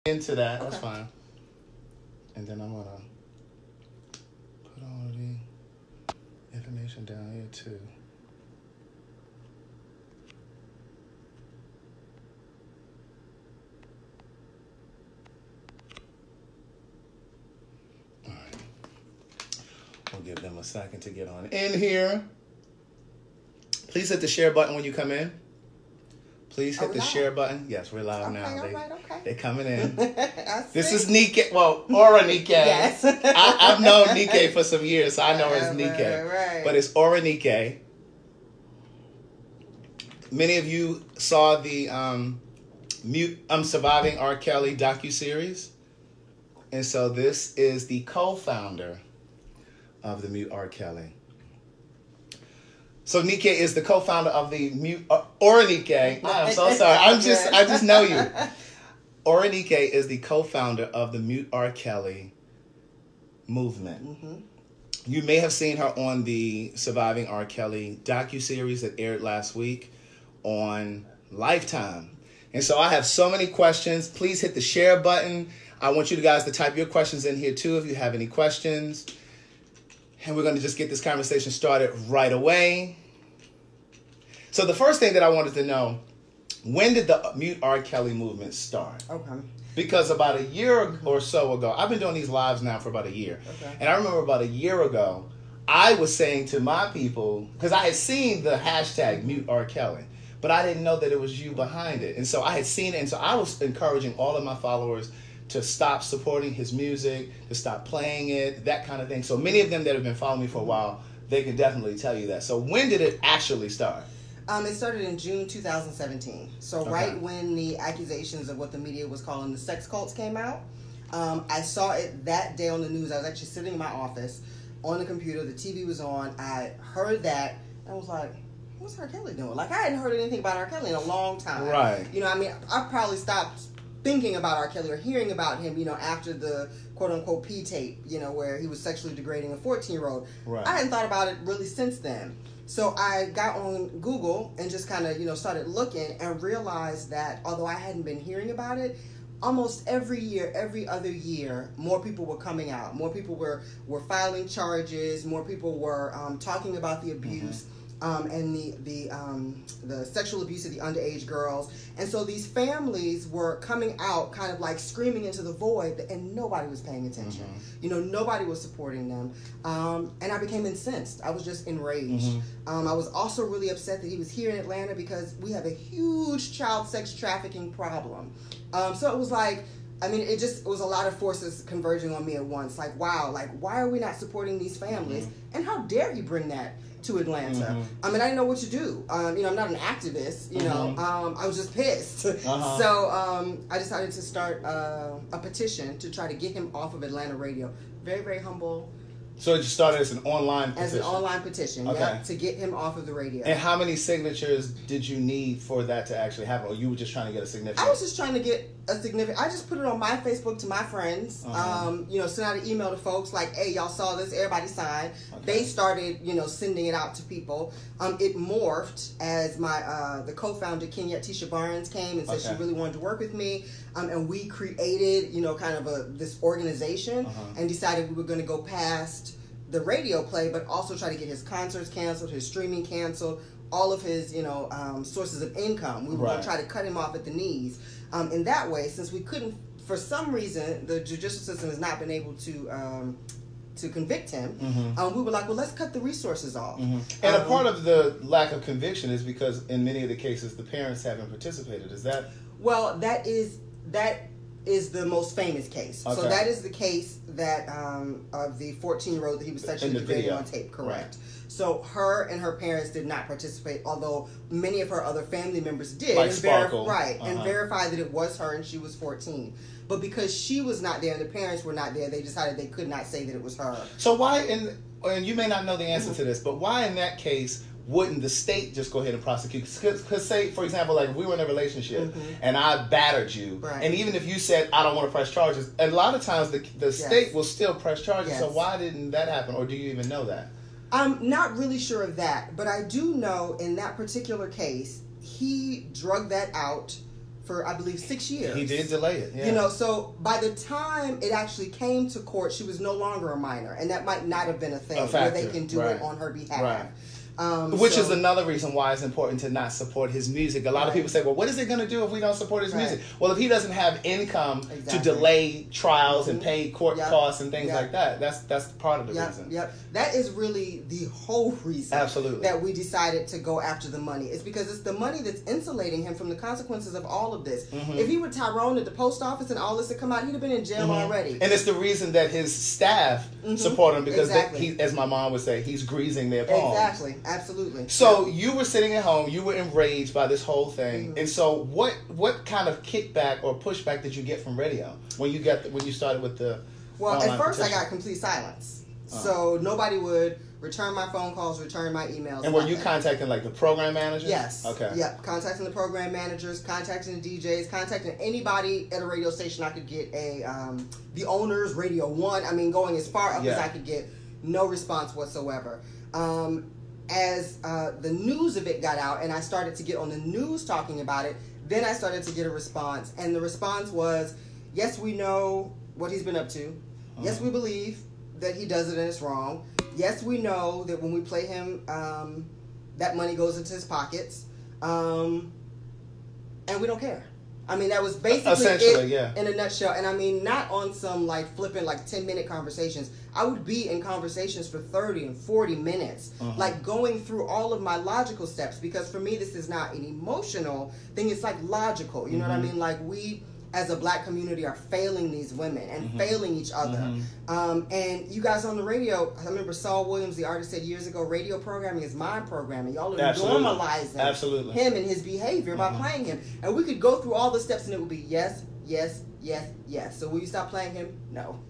into that. That's fine. And then I'm gonna put all the information down here too. All right. We'll give them a second to get on in here. Please hit the share button when you come in. Please hit the share button. Yes, we're live now. They're coming in. This is Nikkei. Well, Aura Nikkei. Yes. I've known Nikkei for some years, so I know it's Nikkei. Right. But it's Aura Nikkei. Many of you saw the I'm Surviving R. Kelly docuseries. And so this is the co-founder of the Mute R. Kelly. So Nikkei is the co-founder of the Aura Nikkei. I'm so sorry. I just know you. Aura Nikkei is the co-founder of the Mute R. Kelly movement. Mm-hmm. You may have seen her on the Surviving R. Kelly docuseries that aired last week on Lifetime. And so I have so many questions. Please hit the share button. I want you guys to type your questions in here too if you have any questions. And we're going to just get this conversation started right away. So the first thing that I wanted to know, when did the Mute R. Kelly movement start? Okay. Because about a year or so ago, I've been doing these lives now for about a year. Okay. And I remember about a year ago, I was saying to my people, because I had seen the hashtag Mute R. Kelly, but I didn't know that it was you behind it. And so I had seen it, and so I was encouraging all of my followers to stop supporting his music, to stop playing it, that kind of thing. So many of them that have been following me for a while, they can definitely tell you that. So when did it actually start? It started in June 2017. So right when the accusations of what the media was calling the sex cults came out, I saw it that day on the news. I was actually sitting in my office on the computer. The TV was on. I heard that and I was like, what's R. Kelly doing? Like, I hadn't heard anything about R. Kelly in a long time. Right. You know, I mean, I probably stopped thinking about R. Kelly or hearing about him, you know, after the quote-unquote P tape, you know, where he was sexually degrading a 14-year-old. Right. I hadn't thought about it really since then. So I got on Google and just kind of, you know, started looking and realized that although I hadn't been hearing about it, almost every year, every other year, more people were coming out. More people were filing charges. More people were talking about the abuse. Mm-hmm. And the sexual abuse of the underage girls. And so these families were coming out kind of like screaming into the void, and nobody was paying attention. Mm-hmm. You know, nobody was supporting them. And I became incensed. I was just enraged. Mm-hmm. I was also really upset that he was here in Atlanta because we have a huge child sex trafficking problem. So it was like, I mean, it was a lot of forces converging on me at once. Like, wow, like, why are we not supporting these families? Mm-hmm. And how dare he bring that to Atlanta? Mm-hmm. I mean, I didn't know what to do. You know, I'm not an activist, you know. I was just pissed. Uh-huh. So I decided to start a petition to try to get him off of Atlanta radio. Very, very humble. So it just started as an online petition? As an online petition, okay. Yeah, to get him off of the radio. And how many signatures did you need for that to actually happen? Or you were just trying to get a significant? I was just trying to get a significant. I just put it on my Facebook to my friends. Uh-huh. You know, sent out an email to folks like, hey, y'all saw this, everybody signed. Okay. They started, you know, sending it out to people. It morphed as the co-founder, Tisha Barnes, came and said she really wanted to work with me. And we created, you know, kind of this organization and decided we were going to go past the radio play, but also try to get his concerts canceled, his streaming canceled, all of his, you know, sources of income. We were going to try to cut him off at the knees. In that way, since we couldn't, for some reason, the judicial system has not been able to convict him, we were like, well, let's cut the resources off. Mm-hmm. And a part of the lack of conviction is because in many of the cases, the parents haven't participated. Is that? Well, that is the most famous case. Okay. So that is the case that of the 14-year-old that he was sexually degrading on tape. Correct. Right. So her and her parents did not participate, although many of her other family members did. Like Sparkle. And verified that it was her and she was 14. But because she was not there and the parents were not there, they decided they could not say that it was her. So why, and you may not know the answer to this, but why in that case wouldn't the state just go ahead and prosecute? Because say, for example, like if we were in a relationship and I battered you, and even if you said, I don't want to press charges, a lot of times the state will still press charges. Yes. So why didn't that happen? Or do you even know that? I'm not really sure of that, but I do know in that particular case, he drugged that out for I believe 6 years. He did delay it. Yeah. You know, so by the time it actually came to court, she was no longer a minor, and that might not have been a thing where they can do it on her behalf. Right. Which is another reason why it's important to not support his music. A lot of people say, well, what is it going to do if we don't support his music? Well, if he doesn't have income to delay trials and pay court costs and things like that, that's part of the reason. That is really the whole reason that we decided to go after the money. It's because it's the money that's insulating him from the consequences of all of this. If he were Tyrone at the post office and all this had come out, he'd have been in jail already. And it's the reason that his staff support him, because he, as my mom would say, he's greasing their palms. Exactly. Absolutely. So you were sitting at home, you were enraged by this whole thing, and so what kind of kickback or pushback did you get from radio when you started with the? Well, at first I got complete silence, so nobody would return my phone calls, return my emails. And were you contacting like the program managers? Yes. Okay. Yep. Contacting the program managers, contacting the DJs, contacting anybody at a radio station I could get the owners, Radio 1. I mean, going as far up as I could get. No response whatsoever. As the news of it got out and I started to get on the news talking about it, then I started to get a response. And the response was, yes, we know what he's been up to. Yes, we believe that he does it and it's wrong. Yes, we know that when we play him, that money goes into his pockets. And we don't care. I mean, that was basically it in a nutshell. And I mean, not on some like flippant, like 10-minute conversations. I would be in conversations for 30 and 40 minutes, like going through all of my logical steps. Because for me, this is not an emotional thing. It's like logical. You know what I mean? Like we, as a black community, are failing these women and failing each other. And you guys on the radio, I remember Saul Williams, the artist, said years ago, radio programming is mind programming. Y'all are normalizing him and his behavior by playing him. And we could go through all the steps and it would be yes, yes, yes, yes. So will you stop playing him? No.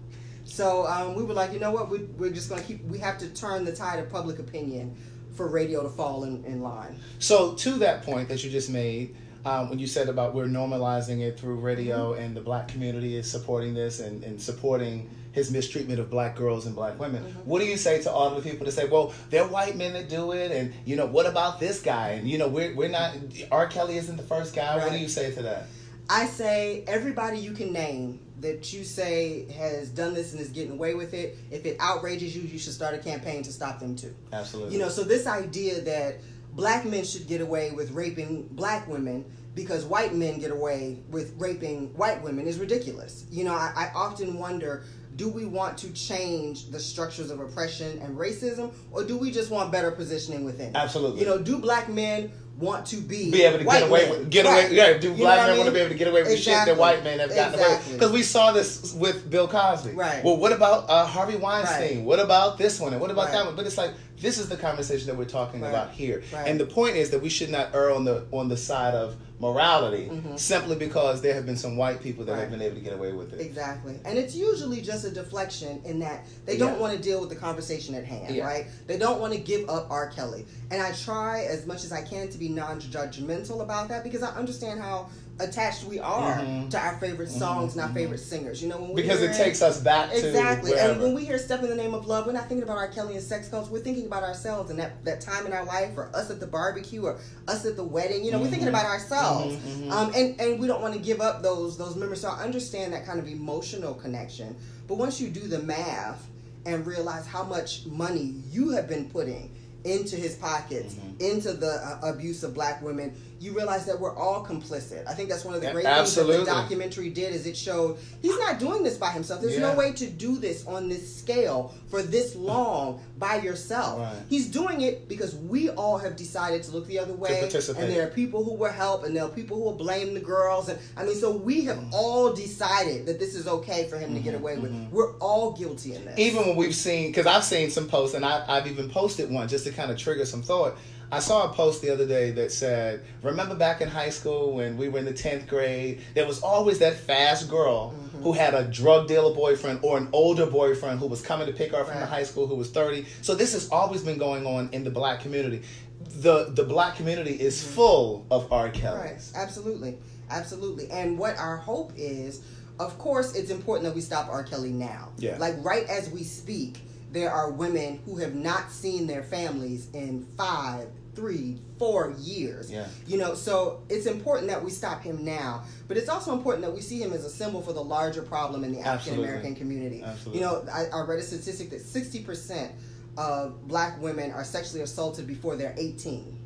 So we were like, you know what, we're just going to we have to turn the tide of public opinion for radio to fall in line. So to that point that you just made, when you said about we're normalizing it through radio and the black community is supporting this and supporting his mistreatment of black girls and black women, what do you say to all of the people that say, well, they're white men that do it, and you know, what about this guy, and you know, we're not, R. Kelly isn't the first guy. What do you say to that? I say everybody you can name that you say has done this and is getting away with it, if it outrages you, you should start a campaign to stop them too. Absolutely. You know, so this idea that black men should get away with raping black women because white men get away with raping white women is ridiculous. You know, I often wonder, do we want to change the structures of oppression and racism, or do we just want better positioning within? Absolutely. You know, do black men want to be able to get away men? with do black men want to be able to get away with shit that white men have gotten away with? Because we saw this with Bill Cosby. Right. Well, what about Harvey Weinstein? What about this one? And what about that one? But it's like, this is the conversation that we're talking about here. And the point is that we should not err on the side of morality simply because there have been some white people that have been able to get away with it. Exactly. And it's usually just a deflection in that they don't want to deal with the conversation at hand, right? They don't want to give up R. Kelly. And I try as much as I can to be non-judgmental about that because I understand how attached we are to our favorite songs and our favorite singers. You know, when we because it takes us back to exactly. wherever. And when we hear "Step in the Name of Love," we're not thinking about R. Kelly and sex cults. We're thinking about ourselves and that time in our life, or us at the barbecue, or us at the wedding. You know, we're thinking about ourselves, and we don't want to give up those memories. So I understand that kind of emotional connection. But once you do the math and realize how much money you have been putting into his pockets, into the abuse of black women, you realize that we're all complicit. I think that's one of the great things that the documentary did, is it showed he's not doing this by himself. There's no way to do this on this scale for this long by yourself. He's doing it because we all have decided to look the other way, and there are people who will help, and there are people who will blame the girls, and I mean, so we have all decided that this is okay for him to get away with. We're all guilty in this. Even when we've seen, because I've seen some posts, and I've even posted one just to kind of trigger some thought. I saw a post the other day that said, remember back in high school when we were in the 10th grade, there was always that fast girl who had a drug dealer boyfriend or an older boyfriend who was coming to pick her up from the high school who was 30. So this has always been going on in the black community. The black community is full of R. Kellys. Right. Absolutely. Absolutely. And what our hope is, of course, it's important that we stop R. Kelly now. Like right as we speak, there are women who have not seen their families in 5, 3, 4 years. Yeah. You know, so it's important that we stop him now, but it's also important that we see him as a symbol for the larger problem in the African American community. Absolutely. You know, I read a statistic that 60% of black women are sexually assaulted before they're 18.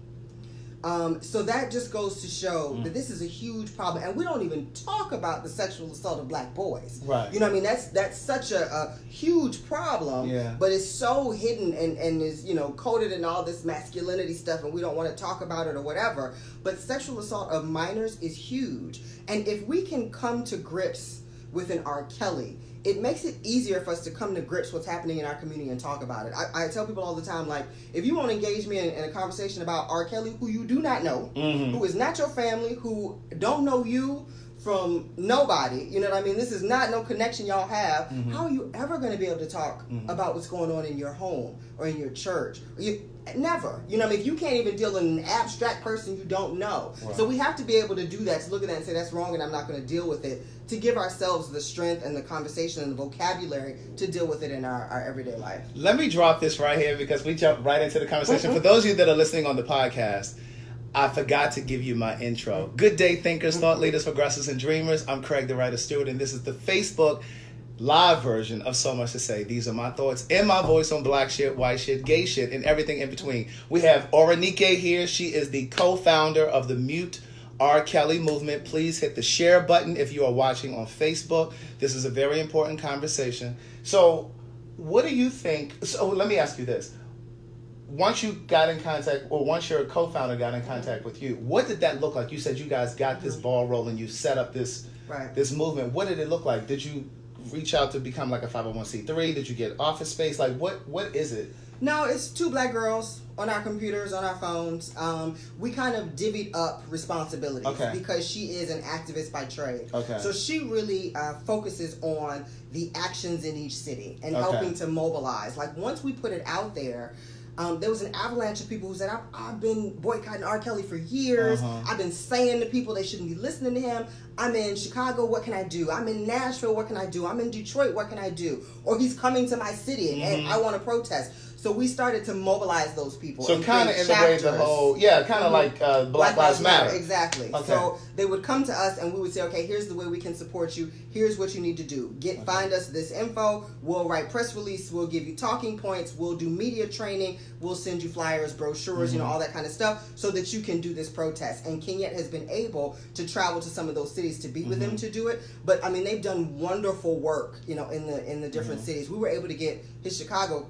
So that just goes to show that this is a huge problem, and we don't even talk about the sexual assault of black boys. Right. You know what I mean? That's such a huge problem, but it's so hidden and is, you know, coded in all this masculinity stuff, and we don't want to talk about it or whatever. But sexual assault of minors is huge, and if we can come to grips with an R. Kelly, it makes it easier for us to come to grips what's happening in our community and talk about it. I tell people all the time, like, if you want to engage me in a conversation about R. Kelly, who you do not know, who is not your family, who don't know you from nobody, you know what I mean? This is not no connection y'all have. How are you ever going to be able to talk about what's going on in your home or in your church? Never. You know what I mean? If you can't even deal with an abstract person you don't know. Right. So we have to be able to do that, to look at that and say that's wrong and I'm not going to deal with it, to give ourselves the strength and the conversation and the vocabulary to deal with it in our everyday life. Let me drop this right here because we jumped right into the conversation. For those of you that are listening on the podcast, I forgot to give you my intro. Good day, thinkers, thought leaders, progressives, and dreamers. I'm Craig, the writer Stewart, and this is the Facebook live version of So Much to Say. These are my thoughts in my voice on black shit, white shit, gay shit, and everything in between. We have Orenike here. She is the co-founder of the Mute R. Kelly movement. Please hit the share button if you are watching on Facebook. This is a very important conversation. So what do you think? So let me ask you this. Once you got in contact, or once your co-founder got in contact with you, what did that look like? You said you guys got this ball rolling. You set up this this movement. What did it look like? Did you reach out to become like a 501c3? Did you get office space? Like, what is it? No, it's 2 black girls on our computers, on our phones. We kind of divvied up responsibilities because she is an activist by trade. So she really focuses on the actions in each city and helping to mobilize. Like, once we put it out there, there was an avalanche of people who said, I've been boycotting R. Kelly for years. I've been saying to people they shouldn't be listening to him. I'm in Chicago, what can I do? I'm in Nashville, what can I do? I'm in Detroit, what can I do? Or he's coming to my city and I want to protest. So we started to mobilize those people. So kind of in the way the whole, kind of like Black Lives Matter. Exactly. So they would come to us and we would say, okay, here's the way we can support you. Here's what you need to do. Find us this info. We'll write press release. We'll give you talking points. We'll do media training. We'll send you flyers, brochures, you know, all that kind of stuff so that you can do this protest. And Kenyette has been able to travel to some of those cities to be with them to do it. But I mean, they've done wonderful work, you know, in the different cities. We were able to get his Chicago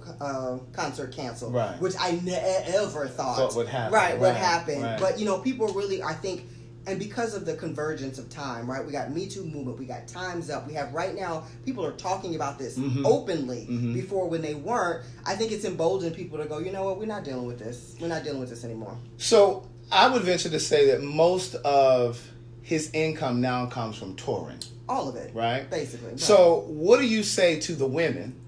concert canceled, which I never thought would happen. Would happen. But you know, people really, I think, and because of the convergence of time, right? We got Me Too movement, we got Time's Up, we have right now people are talking about this openly before when they weren't. I think it's emboldened people to go, you know what, we're not dealing with this. We're not dealing with this anymore. So I would venture to say that most of his income now comes from touring. All of it. Right? Basically. Right. So what do you say to the women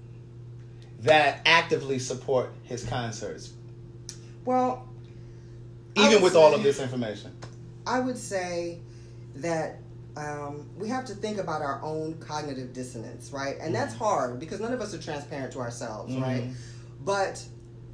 that actively support his concerts? Well, even with all of this information, I would say that we have to think about our own cognitive dissonance, right? And that's hard because none of us are transparent to ourselves, right? But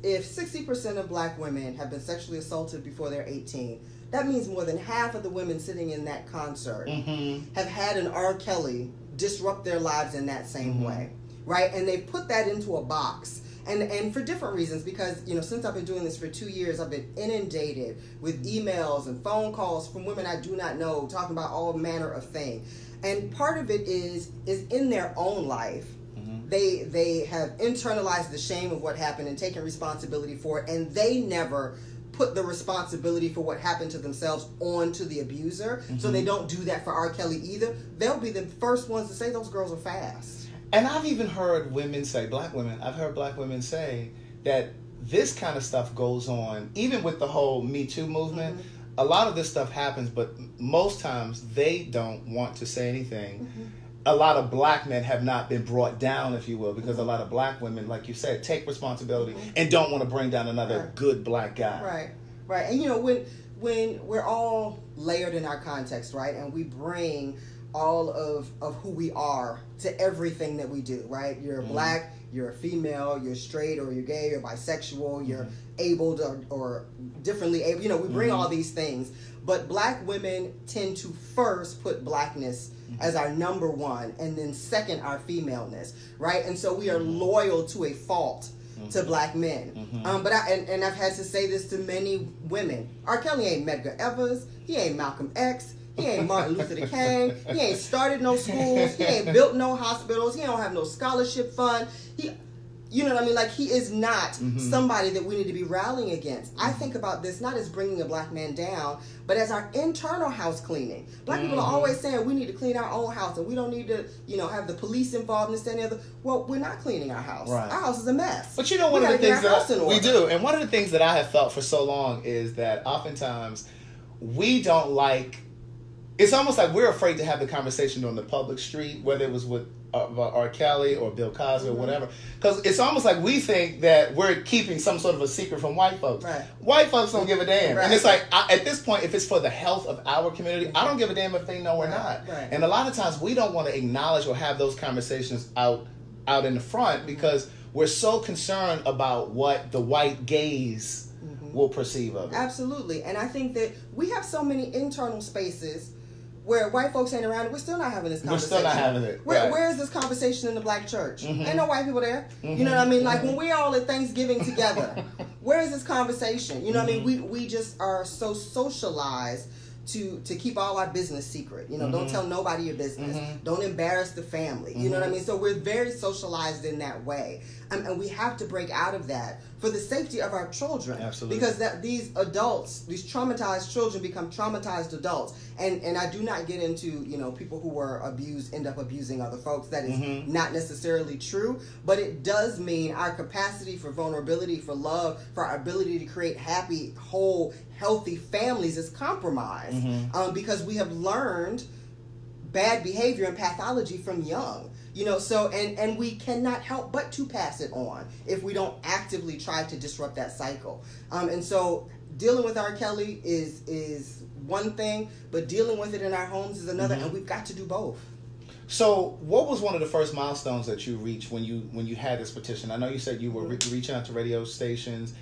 if 60% of black women have been sexually assaulted before they're 18, that means more than half of the women sitting in that concert have had an R. Kelly disrupt their lives in that same way, right? And they've put that into a box. And for different reasons, because, you know, since I've been doing this for 2 years, I've been inundated with emails and phone calls from women I do not know, talking about all manner of things. And part of it is in their own life. They have internalized the shame of what happened and taken responsibility for it, and they never put the responsibility for what happened to themselves onto the abuser. So they don't do that for R. Kelly either. They'll be the first ones to say those girls are fast. And I've even heard women say, I've heard black women say that this kind of stuff goes on, even with the whole Me Too movement. A lot of this stuff happens, but most times they don't want to say anything. A lot of black men have not been brought down, if you will, because a lot of black women, like you said, take responsibility and don't want to bring down another good black guy. Right. And, you know, when we're all layered in our context, right, and we bring all of who we are to everything that we do, right? You're black, you're a female, you're straight, or you're gay, or bisexual, you're abled or differently able. You know, we bring all these things. But black women tend to first put blackness as our number one, and then second, our femaleness, right? And so we are loyal to a fault to black men. But I've had to say this to many women. R. Kelly ain't Medgar Evers. He ain't Malcolm X. He ain't Martin Luther King. He ain't started no schools. He ain't built no hospitals. He don't have no scholarship fund. You know what I mean? Like, he is not somebody that we need to be rallying against. I think about this not as bringing a black man down, but as our internal house cleaning. Black people are always saying we need to clean our own house and we don't need to, you know, have the police involved in this and the other. Well, we're not cleaning our house. Right. Our house is a mess. But you know, one of the things that we do, and one of the things that I have felt for so long is that oftentimes we don't like. It's almost like we're afraid to have the conversation on the public street, whether it was with R. Kelly or Bill Cosby or whatever. Because it's almost like we think that we're keeping some sort of a secret from white folks. Right. White folks don't give a damn. Right. And it's like, at this point, if it's for the health of our community, I don't give a damn if they know or not. Right. And a lot of times we don't want to acknowledge or have those conversations out in the front because we're so concerned about what the white gaze will perceive of it. Absolutely. And I think that we have so many internal spaces where white folks ain't around, we're still not having this conversation. We're still not having it. Where is this conversation in the black church? Ain't no white people there. You know what I mean? Like, when we're all at Thanksgiving together, where is this conversation? You know what I mean? We just are so socialized to keep all our business secret. You know, don't tell nobody your business. Don't embarrass the family. You know what I mean? So we're very socialized in that way. And we have to break out of that for the safety of our children. Absolutely. Because these adults, these traumatized children become traumatized adults. And I do not get into, you know, people who were abused end up abusing other folks. That is not necessarily true. But it does mean our capacity for vulnerability, for love, for our ability to create happy, whole, healthy families is compromised. Because we have learned bad behavior and pathology from young. You know, so, and we cannot help but to pass it on if we don't actively try to disrupt that cycle. And so dealing with R. Kelly is one thing, but dealing with it in our homes is another, and we've got to do both. So what was one of the first milestones that you reached when you had this petition? I know you said you were reaching out to radio stations.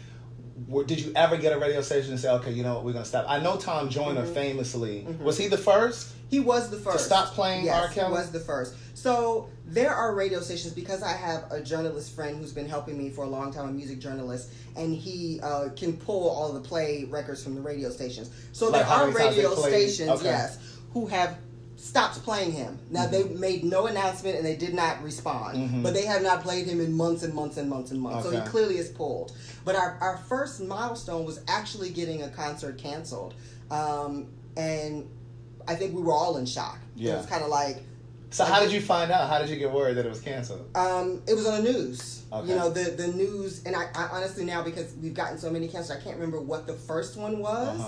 Did you ever get a radio station and say, okay, you know what, we're going to stop? I know Tom Joyner famously, was he the first? He was the first. To stop playing R. Kelly? He was the first. So there are radio stations, because I have a journalist friend who's been helping me for a long time, a music journalist, and he can pull all the play records from the radio stations. So like there are radio stations, who have stopped playing him. Now, they made no announcement and they did not respond, but they have not played him in months and months and months and months. So he clearly is pulled. But our first milestone was actually getting a concert canceled. And I think we were all in shock. It was kind of like... So how did you find out? How did you get word that it was canceled? It was on the news. You know, the news, and I honestly now, because we've gotten so many canceled, I can't remember what the first one was.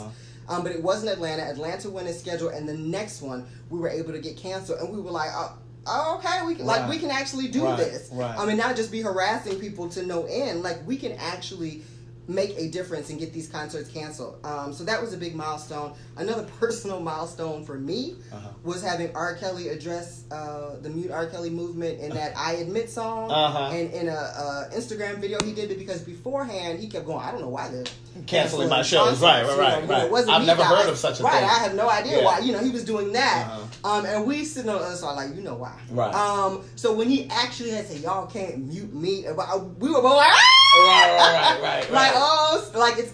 But it wasn't Atlanta. Atlanta went as scheduled, and the next one we were able to get canceled, and we were like, oh, okay, we can we can actually do this. I mean, not just be harassing people to no end. Like, we can actually make a difference and get these concerts canceled. So that was a big milestone. Another personal milestone for me was having R. Kelly address the Mute R. Kelly movement in that I Admit song, and in a Instagram video he did it, because beforehand he kept going, I don't know why they're canceling my shows. Right. I've never heard of such a thing. I have no idea why. You know, he was doing that. And we sitting on the other side like, you know why. So when he actually had to say, y'all can't mute me, we were both like, Right. Like, like it's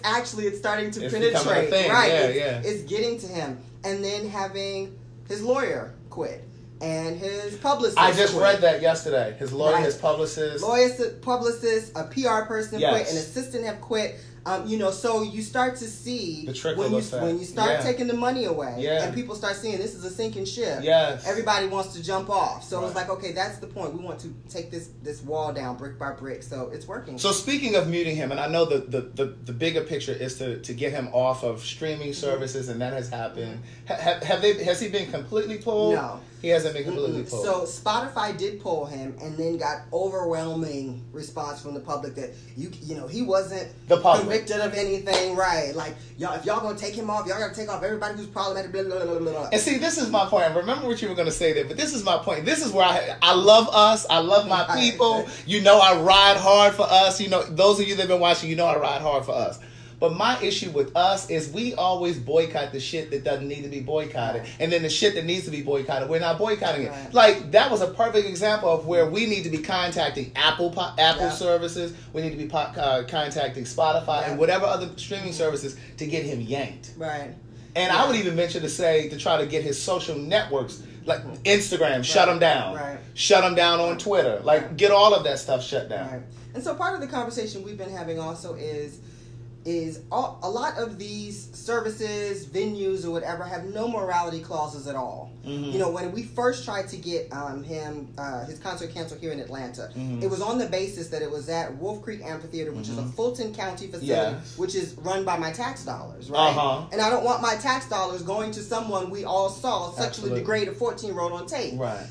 starting to penetrate. It's getting to him. And then having his lawyer quit and his publicist I just read that yesterday. His lawyer, his publicist. Publicist, a PR person quit, an assistant have quit. You know, so you start to see the trickle effect. When you start taking the money away, and people start seeing this is a sinking ship. Everybody wants to jump off. So it's like, okay, that's the point. We want to take this wall down brick by brick. So it's working. So speaking of muting him, and I know the bigger picture is to get him off of streaming services, and that has happened. Has he been completely pulled? No. He hasn't been completely pulled. So Spotify did pull him, and then got overwhelming response from the public that he wasn't convicted of anything, right? Like, y'all, if y'all gonna take him off, y'all gotta take off everybody who's problematic. Blah, blah, blah, blah. And see, this is my point. I remember what you were gonna say there, but this is my point. This is where I love us. I love my people. I ride hard for us. Those of you that have been watching, I ride hard for us. But my issue with us is we always boycott the shit that doesn't need to be boycotted. Right. And then the shit that needs to be boycotted, we're not boycotting it. Right. Like, that was a perfect example of where we need to be contacting Apple services. We need to be contacting Spotify and whatever other streaming services to get him yanked. Right. And I would even venture to try to get his social networks, like Instagram, shut him down. Right. Shut him down on Twitter. Like, get all of that stuff shut down. Right. And so part of the conversation we've been having also is a lot of these services, venues, or whatever have no morality clauses at all. Mm-hmm. When we first tried to get his concert canceled here in Atlanta, it was on the basis that it was at Wolf Creek Amphitheater, which is a Fulton County facility, which is run by my tax dollars, right? And I don't want my tax dollars going to someone we all saw sexually degrade a 14-year-old on tape. Right.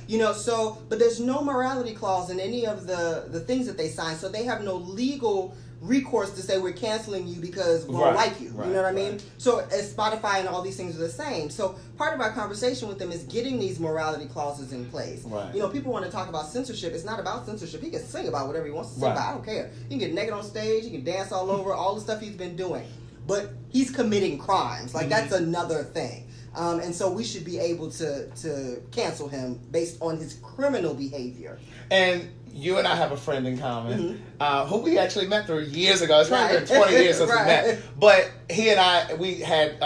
But there's no morality clause in any of the things that they sign, so they have no legal recourse to say we're canceling you because we don't like you. You know what I mean? So as Spotify and all these things are the same. So part of our conversation with them is getting these morality clauses in place. Right. People want to talk about censorship. It's not about censorship. He can sing about whatever he wants to sing about. I don't care. He can get naked on stage. He can dance all over. All the stuff he's been doing. But he's committing crimes. Like, that's another thing. And so we should be able to cancel him based on his criminal behavior. And you and I have a friend in common who we actually met through years ago. It's probably been 20 years since we met. But he and I, we had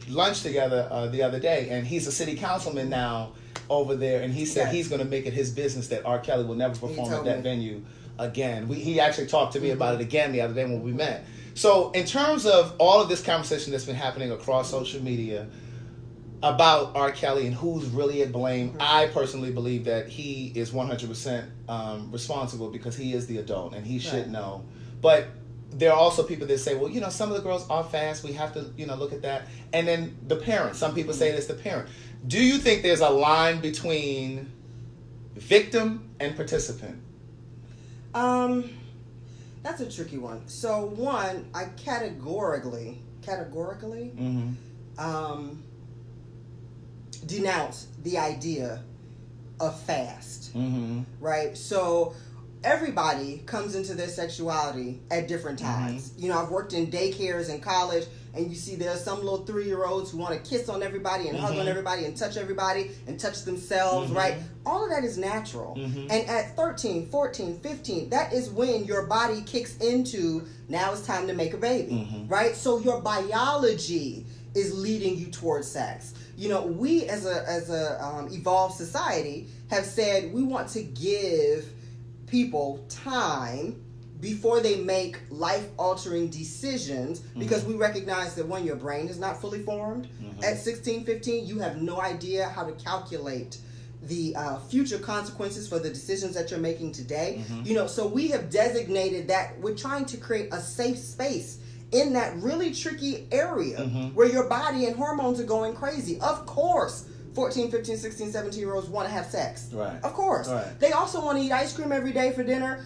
lunch together the other day, and he's a city councilman now over there, and he said he's going to make it his business that R. Kelly will never perform at that venue again. He actually talked to me about it again the other day when we met. So in terms of all of this conversation that's been happening across social media about R. Kelly and who's really at blame, I personally believe that he is 100% responsible because he is the adult and he should know. But there are also people that say, well, some of the girls are fast. We have to, look at that. And then the parent. Some people say it's the parent. Do you think there's a line between victim and participant? That's a tricky one. So one, I categorically, denounce the idea of fast, right? So everybody comes into their sexuality at different times. I've worked in daycares and college, and you see there's some little 3-year-olds who want to kiss on everybody and hug on everybody and touch themselves, right? All of that is natural. And at 13, 14, 15, that is when your body kicks into, now it's time to make a baby, right? So your biology is leading you towards sex. We as a evolved society have said we want to give people time before they make life-altering decisions because we recognize that when your brain is not fully formed at 16, 15, you have no idea how to calculate the future consequences for the decisions that you're making today. So we have designated that we're trying to create a safe space in that really tricky area where your body and hormones are going crazy. Of course, 14, 15, 16, 17-year-olds want to have sex. Right. Of course. Right. They also want to eat ice cream every day for dinner.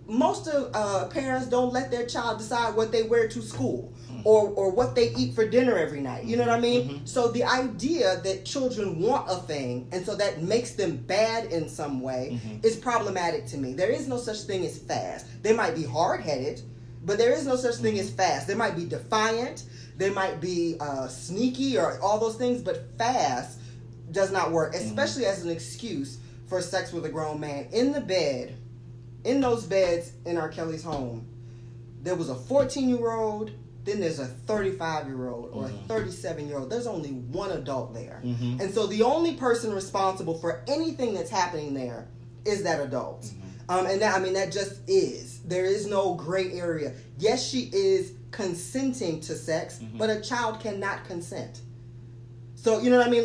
Most of parents don't let their child decide what they wear to school or what they eat for dinner every night. You know what I mean? So the idea that children want a thing and so that makes them bad in some way is problematic to me. There is no such thing as fast. They might be hard-headed, but there is no such thing as fast. They might be defiant. They might be sneaky or all those things, but fast does not work, especially as an excuse for sex with a grown man. In the bed, in those beds in R. Kelly's home, there was a 14-year-old, then there's a 35-year-old or a 37-year-old. There's only one adult there. And so the only person responsible for anything that's happening there is that adult. And that just is. There is no gray area. Yes, she is consenting to sex, but a child cannot consent. So, you know what I mean?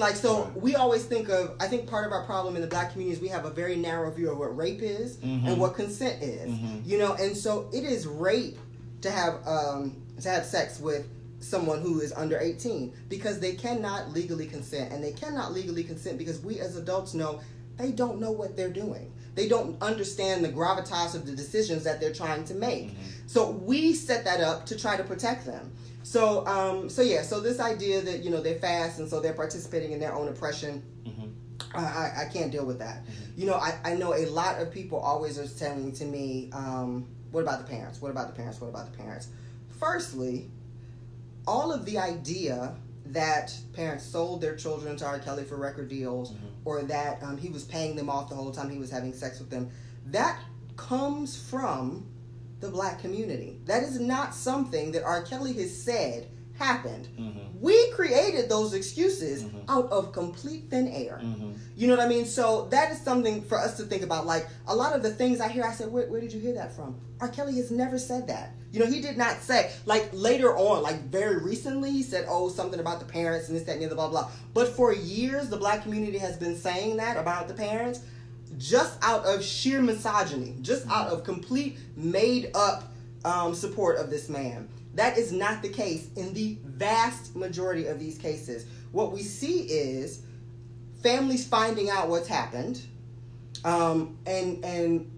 We always think of, I think part of our problem in the black community is we have a very narrow view of what rape is and what consent is. And so it is rape to have sex with someone who is under 18 because they cannot legally consent, and they cannot legally consent because we as adults know they don't know what they're doing. They don't understand the gravitas of the decisions that they're trying to make. Mm-hmm. So we set that up to try to protect them. So this idea that, you know, they fast and so they're participating in their own oppression, mm-hmm. I can't deal with that. Mm-hmm. You know, I know a lot of people always are telling to me, what about the parents? What about the parents? What about the parents? Firstly, all of the idea that parents sold their children to R. Kelly for record deals, mm-hmm. or that he was paying them off the whole time he was having sex with them, that comes from the black community. That is not something that R. Kelly has said happened. Mm-hmm. We created those excuses mm-hmm. out of complete thin air. Mm-hmm. You know what I mean? So that is something for us to think about. Like, a lot of the things I hear, I said, where did you hear that from? R. Kelly has never said that. You know, he did not say, like, later on, like, very recently, he said, something about the parents and this, that, and the other, blah, blah. But for years, the black community has been saying that about the parents just out of sheer misogyny, just mm-hmm. out of complete made-up support of this man. That is not the case in the vast majority of these cases. What we see is families finding out what's happened, and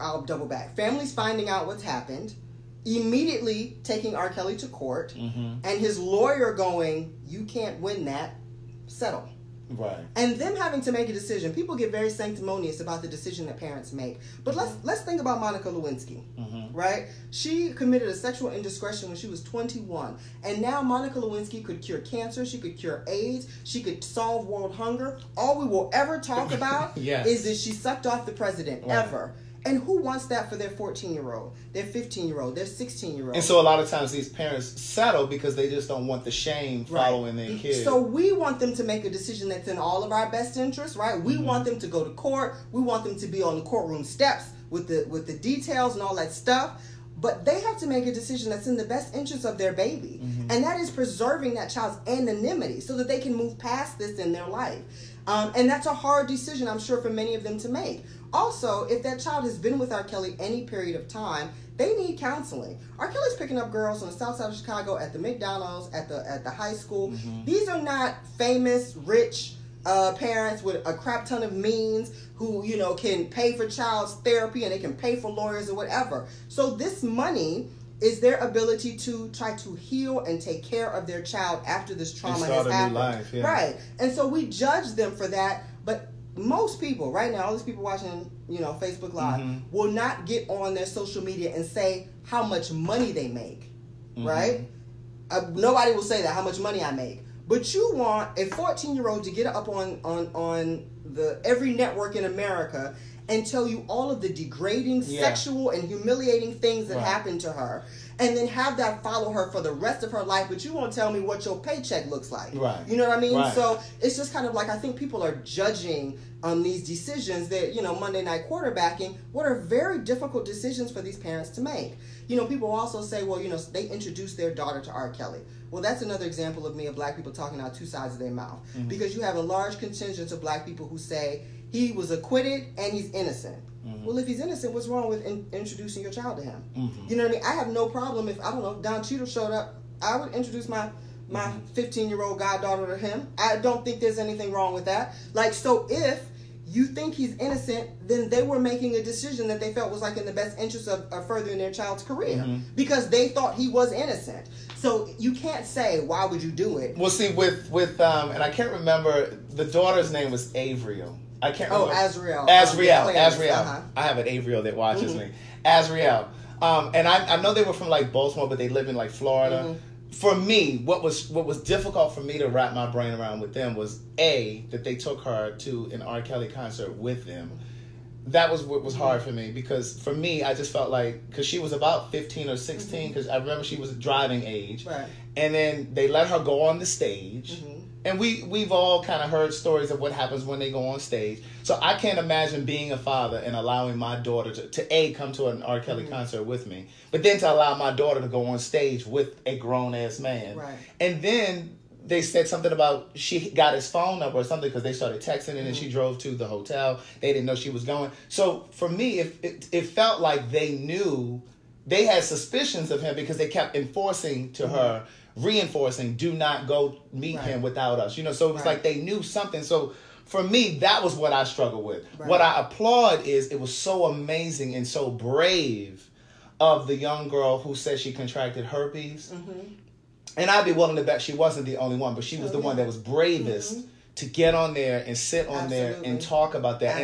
I'll double back. Families finding out what's happened, immediately taking R. Kelly to court, mm-hmm. and his lawyer going, "You can't win that, settle." Right. And them having to make a decision. People get very sanctimonious about the decision that parents make. But mm-hmm. let's think about Monica Lewinsky, mm-hmm. right? She committed a sexual indiscretion when she was 21. And now Monica Lewinsky could cure cancer. She could cure AIDS. She could solve world hunger. All we will ever talk about yes. is that she sucked off the president, right. ever. And who wants that for their 14-year-old, their 15-year-old, their 16-year-old? And so a lot of times these parents settle because they just don't want the shame following right. their kids. So we want them to make a decision that's in all of our best interests, right? We mm-hmm. want them to go to court. We want them to be on the courtroom steps with the details and all that stuff. But they have to make a decision that's in the best interest of their baby. Mm-hmm. And that is preserving that child's anonymity so that they can move past this in their life. And that's a hard decision, I'm sure, for many of them to make. Also, if that child has been with R. Kelly any period of time, they need counseling. R. Kelly's picking up girls on the south side of Chicago at the McDonald's, at the high school. Mm-hmm. These are not famous, rich parents with a crap ton of means who, you know, can pay for child's therapy and they can pay for lawyers or whatever. So this money is their ability to try to heal and take care of their child after this trauma has happened. New life, yeah. Right. And so we judge them for that, but most people right now, all these people watching, you know, Facebook Live, mm-hmm. will not get on their social media and say how much money they make, mm-hmm. right? Nobody will say that, how much money I make. But you want a 14-year-old to get up on the every network in America and tell you all of the degrading, sexual, and humiliating things that happened to her, and then have that follow her for the rest of her life, but you won't tell me what your paycheck looks like. Right. You know what I mean? Right. So it's just kind of like, I think people are judging these decisions that, you know, Monday night quarterbacking, what are very difficult decisions for these parents to make. You know, people also say, well, you know, they introduced their daughter to R. Kelly. Well, that's another example of black people talking out two sides of their mouth. Mm-hmm. Because you have a large contingent of black people who say he was acquitted and he's innocent. Mm-hmm. Well, if he's innocent, what's wrong with introducing your child to him? Mm-hmm. You know what I mean? I have no problem if, I don't know, if Don Cheadle showed up, I would introduce my 15-year-old goddaughter to him. I don't think there's anything wrong with that. Like, so if you think he's innocent, then they were making a decision that they felt was like in the best interest of furthering their child's career, mm-hmm. because they thought he was innocent. So you can't say, why would you do it? Well, see, with and I can't remember, the daughter's name was Avriel. I can't remember. Azriel. Azriel. Uh-huh. I have an Avriel that watches mm-hmm. me. Azriel. And I know they were from like Baltimore, but they live in like Florida. Mm-hmm. For me, what was difficult for me to wrap my brain around with them was that they took her to an R. Kelly concert with them. That was what was hard for me, because for me, I just felt like, because she was about 15 or 16, because I remember she was driving age, right. And then they let her go on the stage. Mm-hmm. And we've all kind of heard stories of what happens when they go on stage. So I can't imagine being a father and allowing my daughter to come to an R. Kelly mm-hmm. concert with me, but then to allow my daughter to go on stage with a grown-ass man. Right. And then they said something about she got his phone number or something because they started texting, and then she drove to the hotel. They didn't know she was going. So for me, it felt like they knew, they had suspicions of him because they kept enforcing to her, reinforcing, do not go meet him without us. So it was like they knew something. So for me, that was what I struggled with. What I applaud is it was so amazing and so brave of the young girl who said she contracted herpes. And I'd be willing to bet she wasn't the only one, but she was the one that was bravest to get on there and sit on there and talk about that.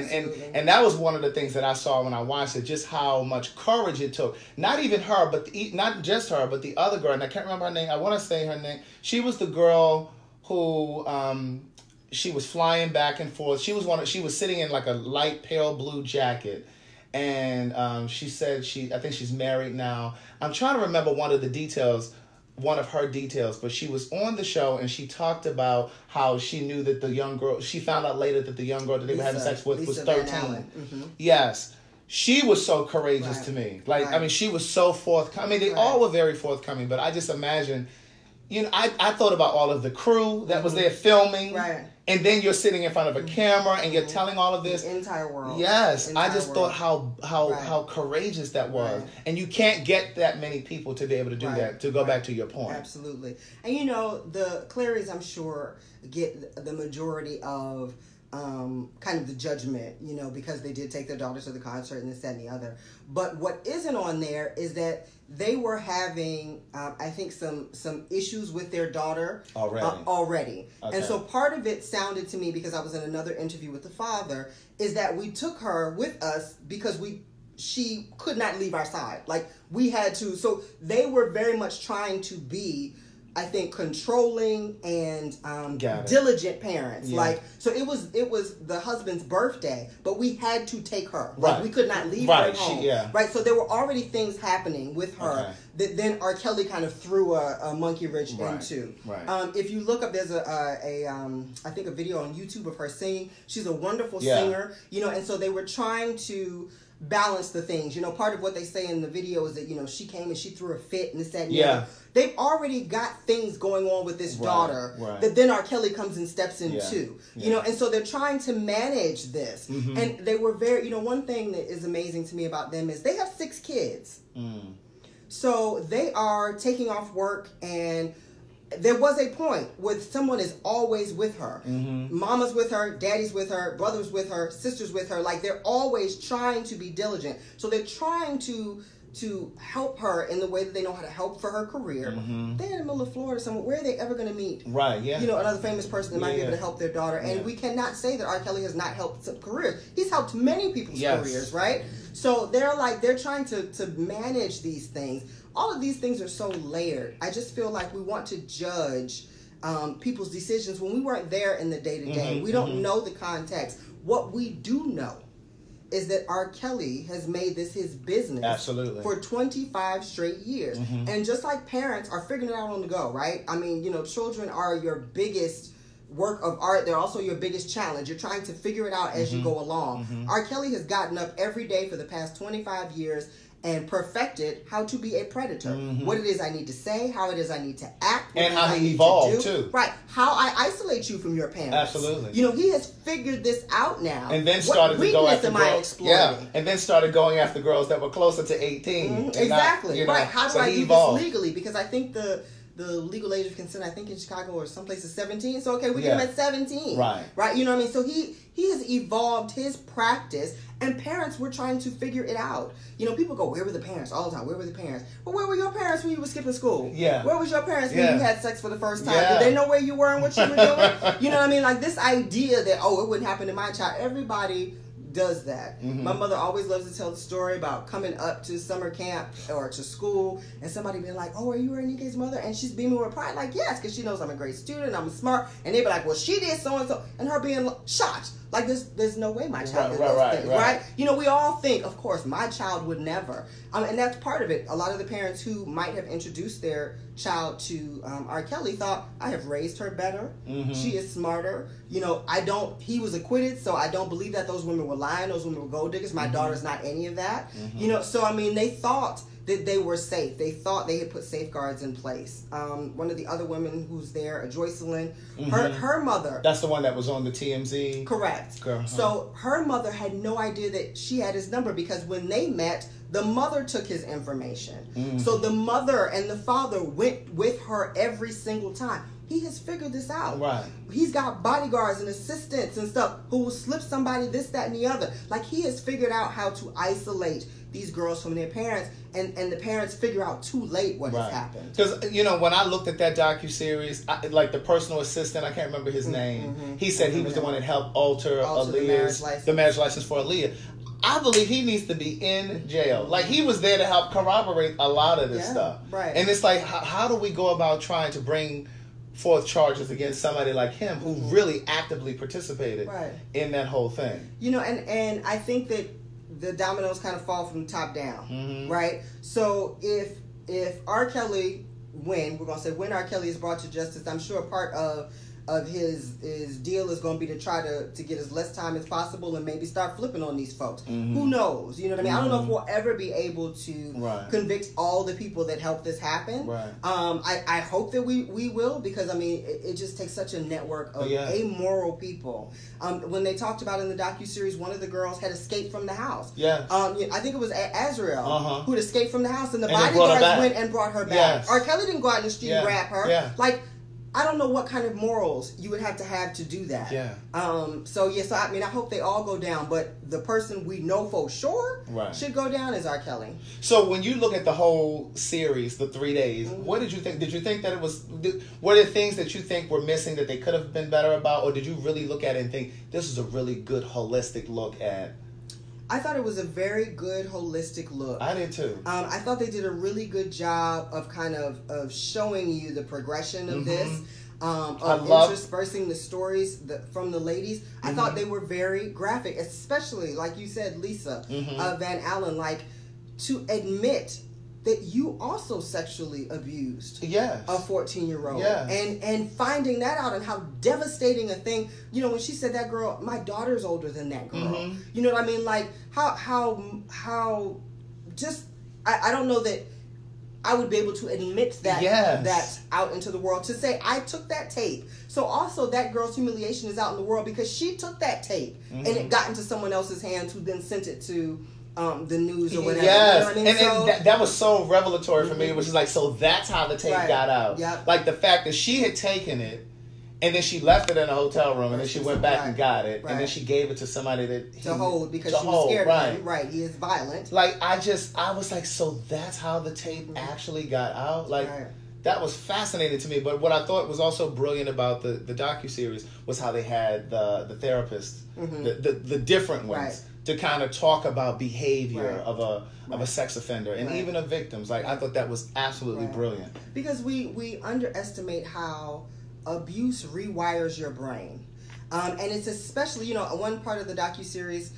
And that was one of the things that I saw when I watched it, just how much courage it took. Not even her, but not just her, but the other girl, and I can't remember her name. I want to say her name. She was the girl who she was flying back and forth. She was sitting in like a light pale blue jacket. And she said I think she's married now. I'm trying to remember one of her details, but she was on the show and she talked about how she knew that the young girl, she found out later that the young girl that they were having sex with was 13. Yes. She was so courageous to me. I mean, she was so forthcoming. I mean, they all were very forthcoming, but I just imagine, I thought about all of the crew that was there filming. And then you're sitting in front of a camera and you're telling all of this. The entire world. Yes. I just thought how courageous that was. And you can't get that many people to be able to do that, to go back to your point. Absolutely. And the Clarys, I'm sure, get the majority of kind of the judgment, because they did take their daughters to the concert and this, that, and the other. But what isn't on there is that they were having, I think, some issues with their daughter already. Okay. And so part of it sounded to me, because I was in another interview with the father, is that we took her with us because she could not leave our side. Like, we had to. So they were very much trying to be, I think, controlling and diligent parents. So it was the husband's birthday, but we had to take her. We could not leave her at home. So there were already things happening with her that then R. Kelly kind of threw a monkey wrench into. If you look up, there's I think a video on YouTube of her singing. She's a wonderful singer, and so they were trying to balance the things. Part of what they say in the video is that, she came and she threw a fit and this, that, and the other. They've already got things going on with this daughter that then R. Kelly comes and steps into, and so they're trying to manage this. And they were very, one thing that is amazing to me about them is they have 6 kids. So they are taking off work, and there was a point where someone is always with her. Mama's with her, daddy's with her, brother's with her, sister's with her. Like, they're always trying to be diligent. So they're trying to help her in the way that they know how to help for her career. They're in the middle of Florida somewhere. Where are they ever going to meet? Another famous person that might be able to help their daughter. And we cannot say that R. Kelly has not helped some careers. He's helped many people's careers, right? So they're trying to manage these things. All of these things are so layered. I just feel like we want to judge people's decisions when we weren't there in the day-to-day. We don't know the context. What we do know is that R. Kelly has made this his business for 25 straight years. And just like parents are figuring it out on the go, right? I mean, children are your biggest work of art. They're also your biggest challenge. You're trying to figure it out as you go along. R. Kelly has gotten up every day for the past 25 years and perfected how to be a predator. What it is I need to say, how it is I need to act, and how he evolved too. Right, how I isolate you from your parents. Absolutely. He has figured this out now. And then started to go after girls. Yeah, and then started going after girls that were closer to 18. Exactly. Right. How do I do this legally? Because I think the legal age of consent, I think in Chicago or someplace is 17. So we get him at 17. Right. You know what I mean? So he has evolved his practice, and parents were trying to figure it out. People go, where were the parents all the time? Where were the parents? But where were your parents when you were skipping school? Where was your parents when you had sex for the first time? Did they know where you were and what you were doing? You know what I mean? Like, this idea that, it wouldn't happen to my child. Everybody does that. My mother always loves to tell the story about coming up to summer camp or to school and somebody being like, are you Enrique's mother? And she's beaming with pride, like, yes, because she knows I'm a great student, I'm smart. And they'd be like, well, she did so-and-so. And her being shocked. Like, there's no way my child did those things, right? We all think, of course, my child would never. And that's part of it. A lot of the parents who might have introduced their child to R. Kelly thought, I have raised her better. She is smarter. He was acquitted, so I don't believe that those women were lying. Those women were gold diggers. My daughter's not any of that. You know, so I mean, they thought that they were safe. They thought they had put safeguards in place. One of the other women who's there, Joycelyn, her mother. That's the one that was on the TMZ. Correct. Girl, so her mother had no idea that she had his number, because when they met, the mother took his information. So the mother and the father went with her every single time. He has figured this out. Right. He's got bodyguards and assistants and stuff who will slip somebody this, that, and the other. Like, he has figured out how to isolate these girls from their parents, and the parents figure out too late what has happened. Because, you know, when I looked at that docuseries, like the personal assistant, I can't remember his name, he said he was the one that helped alter Aaliyah's, the marriage license for Aaliyah. I believe he needs to be in jail. Like, he was there to help corroborate a lot of this stuff. Right. And it's like, how do we go about trying to bring forth charges against somebody like him who really actively participated in that whole thing? You know, and I think that the dominoes kind of fall from the top down, right? So if R. Kelly when R. Kelly is brought to justice, I'm sure part of his deal is going to be to try to get as less time as possible and maybe start flipping on these folks. Who knows? You know what I mean? I don't know if we'll ever be able to convict all the people that helped this happen. I hope that we will, because I mean it just takes such a network of amoral people. When they talked about in the docuseries, one of the girls had escaped from the house. I think it was Azrael who had escaped from the house, and the bodyguards went and brought her back. R. Kelly didn't go out in the street and grab her. Like, I don't know what kind of morals you would have to do that. So I mean, I hope they all go down, but the person we know for sure should go down is R. Kelly. So when you look at the whole series, the 3 days, what did you think? Did you think that it was, what are the things that you think were missing that they could have been better about, or did you really look at it and think this is a really good holistic look at? I thought it was a very good holistic look. I did too. I thought they did a really good job of kind of showing you the progression of this, interspersing the stories from the ladies. I thought they were very graphic, especially, like you said, Lisa Van Allen, like, to admit that you also sexually abused a 14-year-old. And finding that out, and how devastating a thing, you know, when she said, that girl, my daughter's older than that girl. You know what I mean? Like, how just, I don't know that I would be able to admit that out into the world, to say I took that tape. So also that girl's humiliation is out in the world because she took that tape and it got into someone else's hands, who then sent it to the news or whatever. Yes, you know what I mean? and that was so revelatory for me, which is like, so that's how the tape got out. Like, the fact that she had taken it, and then she left it in a hotel room, and then she went back and got it, and then she gave it to somebody to hold, because she was scared of him. He is violent. Like, I was like, so that's how the tape actually got out? Like, that was fascinating to me. But what I thought was also brilliant about the docuseries was how they had the therapist, the different ones, to kind of talk about behavior of a sex offender, and even of victims. Like, I thought that was absolutely brilliant. Because we underestimate how abuse rewires your brain. And it's especially, you know, one part of the docuseries,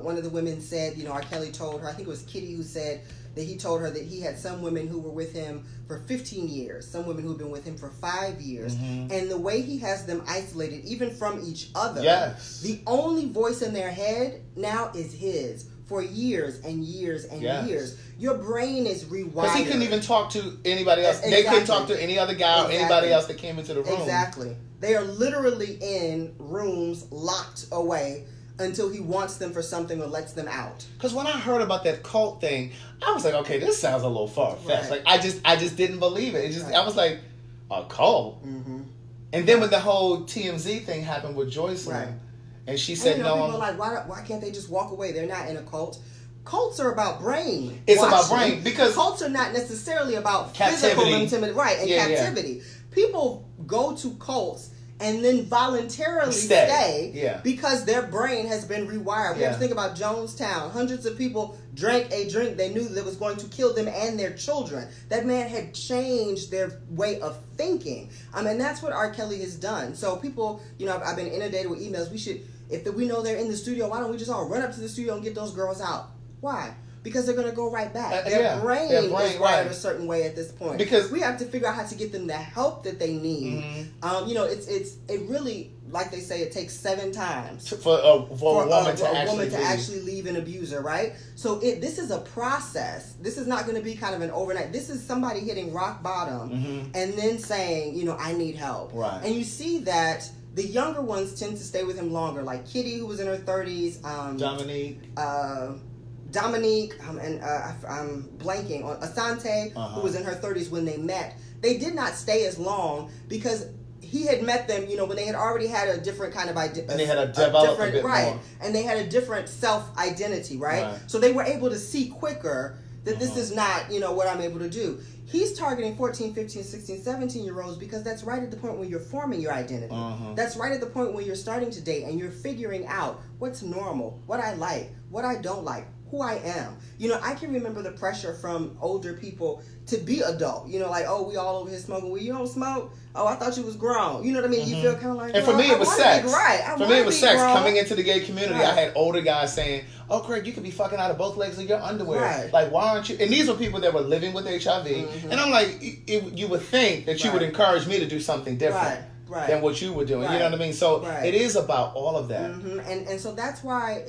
one of the women said, you know, R. Kelly told her, I think it was Kitty who said that he told her that he had some women who were with him for 15 years, some women who have been with him for 5 years, and the way he has them isolated, even from each other, the only voice in their head now is his. For years and years and years, your brain is rewired. Because he couldn't even talk to anybody else. They couldn't talk to any other guy or anybody else that came into the room. Exactly. They are literally in rooms locked away until he wants them for something or lets them out. Because when I heard about that cult thing, I was like, okay, this sounds a little far-fetched. Like, I just didn't believe it. I was like, a cult? And then when the whole TMZ thing happened with Joycelyn, and she said, people are like, why can't they just walk away? They're not in a cult. Cults are about brain. It's about brain, because cults are not necessarily about physical intimidation, captivity. People go to cults and then voluntarily stay because their brain has been rewired. We have to think about Jonestown. Hundreds of people drank a drink they knew that was going to kill them and their children. That man had changed their way of thinking. And that's what R. Kelly has done. So people, you know, I've been inundated with emails. We should, if we know they're in the studio, why don't we just all run up to the studio and get those girls out? Why? because they're going to go right back. Their brain is wired a certain way at this point. Because we have to figure out how to get them the help that they need. It really, like they say, it takes 7 times for a woman to actually leave an abuser, right? So this is a process. This is not going to be kind of an overnight. This is somebody hitting rock bottom and then saying, I need help. Right. And you see that the younger ones tend to stay with him longer, like Kitty, who was in her 30s. Dominique, and I'm blanking on Asante, who was in her 30s when they met. They did not stay as long because he had met them, when they had already had a different kind of identity. And they had a different more. And they had a different self-identity, right? So they were able to see quicker that this is not, what I'm able to do. He's targeting 14, 15, 16, 17-year-olds because that's right at the point when you're forming your identity. That's right at the point when you're starting to date and you're figuring out what's normal, what I like, what I don't like, who I am. I can remember the pressure from older people to be adult. Like, oh, we all over here smoking. Well, you don't smoke? Oh, I thought you was grown. You know what I mean? You feel kind of like, and for me, it was sex. For me, it was sex. Coming into the gay community, I had older guys saying, oh, Craig, you could be fucking out of both legs of your underwear. Right. Like, why aren't you? And these were people that were living with HIV. And I'm like, you would think that you would encourage me to do something different. Than what you were doing. You know what I mean? So it is about all of that. And so that's why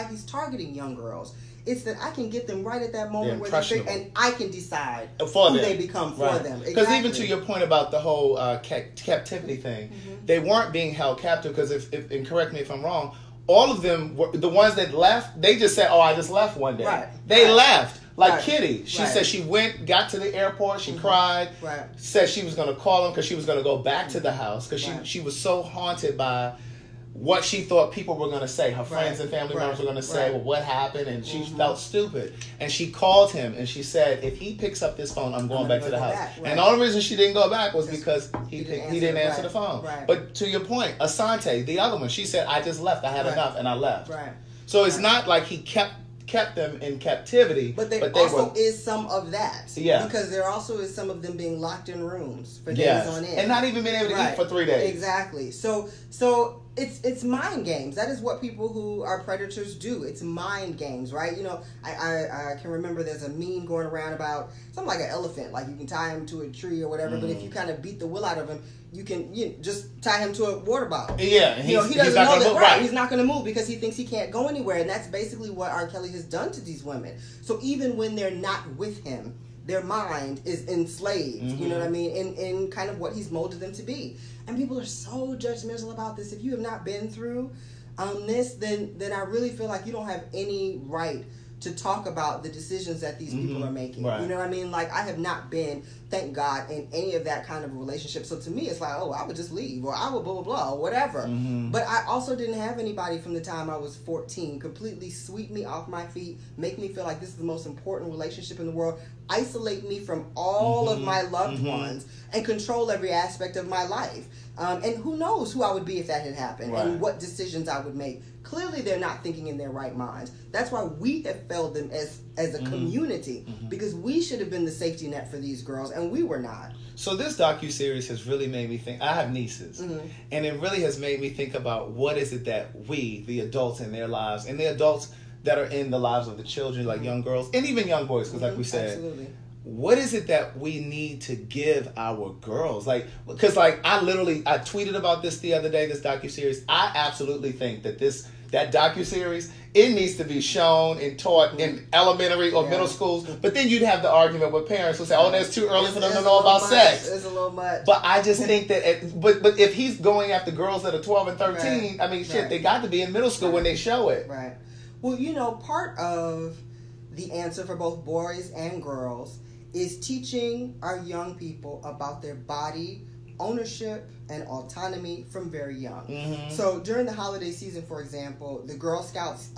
he's targeting young girls. It's that I can get them right at that moment where they think, and I can decide who they become for them. Because even to your point about the whole captivity thing, they weren't being held captive because and correct me if I'm wrong, all of them, the ones that left, they just said, oh, I just left one day. They left. Like Kitty, she said she got to the airport, she cried, said she was going to call him because she was going to go back to the house because she was so haunted by what she thought people were going to say. Her friends and family members were going to say, well, what happened? And she felt stupid. And she called him and she said, if he picks up this phone, I'm going back to the house. And the only reason she didn't go back was because he didn't answer the phone. But to your point, Asante, the other one, she said, I just left. I had enough and I left. So it's not like he kept them in captivity. But there also is some of that. Yeah. Because there also is some of them being locked in rooms for days on end. And not even being able to eat for 3 days. Exactly. So it's mind games. That is what people who are predators do. It's mind games, right? I can remember there's a meme going around about something like an elephant. Like you can tie him to a tree or whatever, but if you kind of beat the will out of him, you can just tie him to a water bottle. Yeah, he doesn't know that. He's not going to move because he thinks he can't go anywhere, and that's basically what R. Kelly has done to these women. So even when they're not with him, their mind is enslaved. You know what I mean? In kind of what he's molded them to be. And people are so judgmental about this. If you have not been through this, then I really feel like you don't have any right to talk about the decisions that these people are making. You know what I mean? Like, I have not been, thank God, in any of that kind of relationship. So to me, it's like, oh, I would just leave, or I would blah, blah, blah, or whatever. But I also didn't have anybody from the time I was 14 completely sweep me off my feet, make me feel like this is the most important relationship in the world, isolate me from all of my loved ones, and control every aspect of my life. And who knows who I would be if that had happened, and what decisions I would make. Clearly, they're not thinking in their right minds. That's why we have failed them as a community, because we should have been the safety net for these girls, and we were not. So this docuseries has really made me think. I have nieces, and it really has made me think about what is it that we, the adults in their lives, and the adults that are in the lives of the children, like young girls, and even young boys, because like we said, what is it that we need to give our girls? Like, because like I tweeted about this the other day, this docuseries. I absolutely think that that docuseries, it needs to be shown and taught in elementary or middle schools. But then you'd have the argument with parents who say, oh, that's too early for them to know about sex. It's a little much. But I just think that, but if he's going after girls that are 12 and 13, I mean, shit, they got to be in middle school when they show it. Right. Well, part of the answer for both boys and girls is teaching our young people about their body ownership and autonomy from very young. So during the holiday season, for example, the Girl Scouts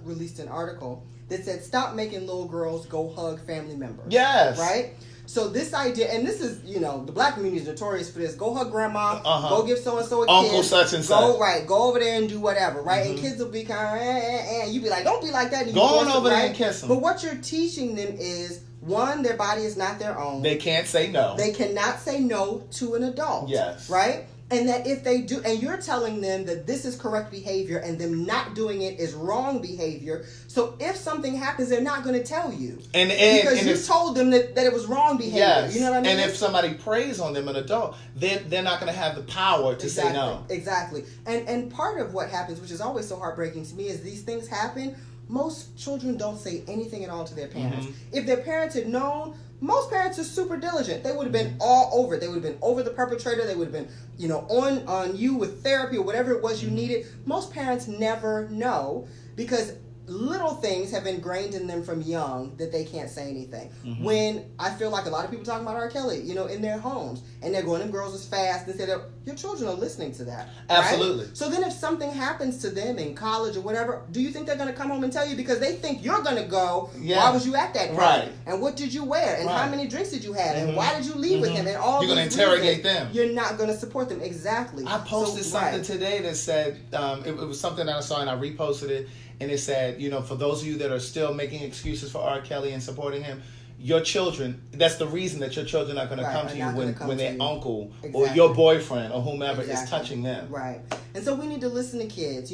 released an article that said, stop making little girls go hug family members. Yes. Right? So this idea, and this is, the black community is notorious for this. Go hug grandma, go give so-and-so a kiss. Uncle such and such. Go over there and do whatever, right? And kids will be kind of, and you be like, don't be like that. And go on over there and kiss them. But what you're teaching them is, one, their body is not their own. They can't say no. They cannot say no to an adult. Yes. Right? And that if they do, and you're telling them that this is correct behavior and them not doing it is wrong behavior. So if something happens, they're not going to tell you. Because you told them that it was wrong behavior. Yes. You know what I mean? And if somebody preys on them, an adult, they're not going to have the power to say no. Exactly. And part of what happens, which is always so heartbreaking to me, is these things happen. Most children don't say anything at all to their parents. If their parents had known, most parents are super diligent. They would have been all over it. They would have been over the perpetrator. They would have been, on you with therapy or whatever it was you needed. Most parents never know because little things have ingrained in them from young that they can't say anything. When I feel like a lot of people talking about R. Kelly, in their homes, and they're going, them girls is fast, and say your children are listening to that. Absolutely. Right? So then if something happens to them in college or whatever, do you think they're going to come home and tell you because they think you're going to go, why was you at that party? Right. And what did you wear? And how many drinks did you have? And why did you leave with him? And all you're going to interrogate them. You're not going to support them. Exactly. I posted something today that said, it was something that I saw and I reposted it. And it said, for those of you that are still making excuses for R. Kelly and supporting him, your children, that's the reason that your children are going to come to you when their uncle or your boyfriend or whomever is touching them. Right. And so we need to listen to kids.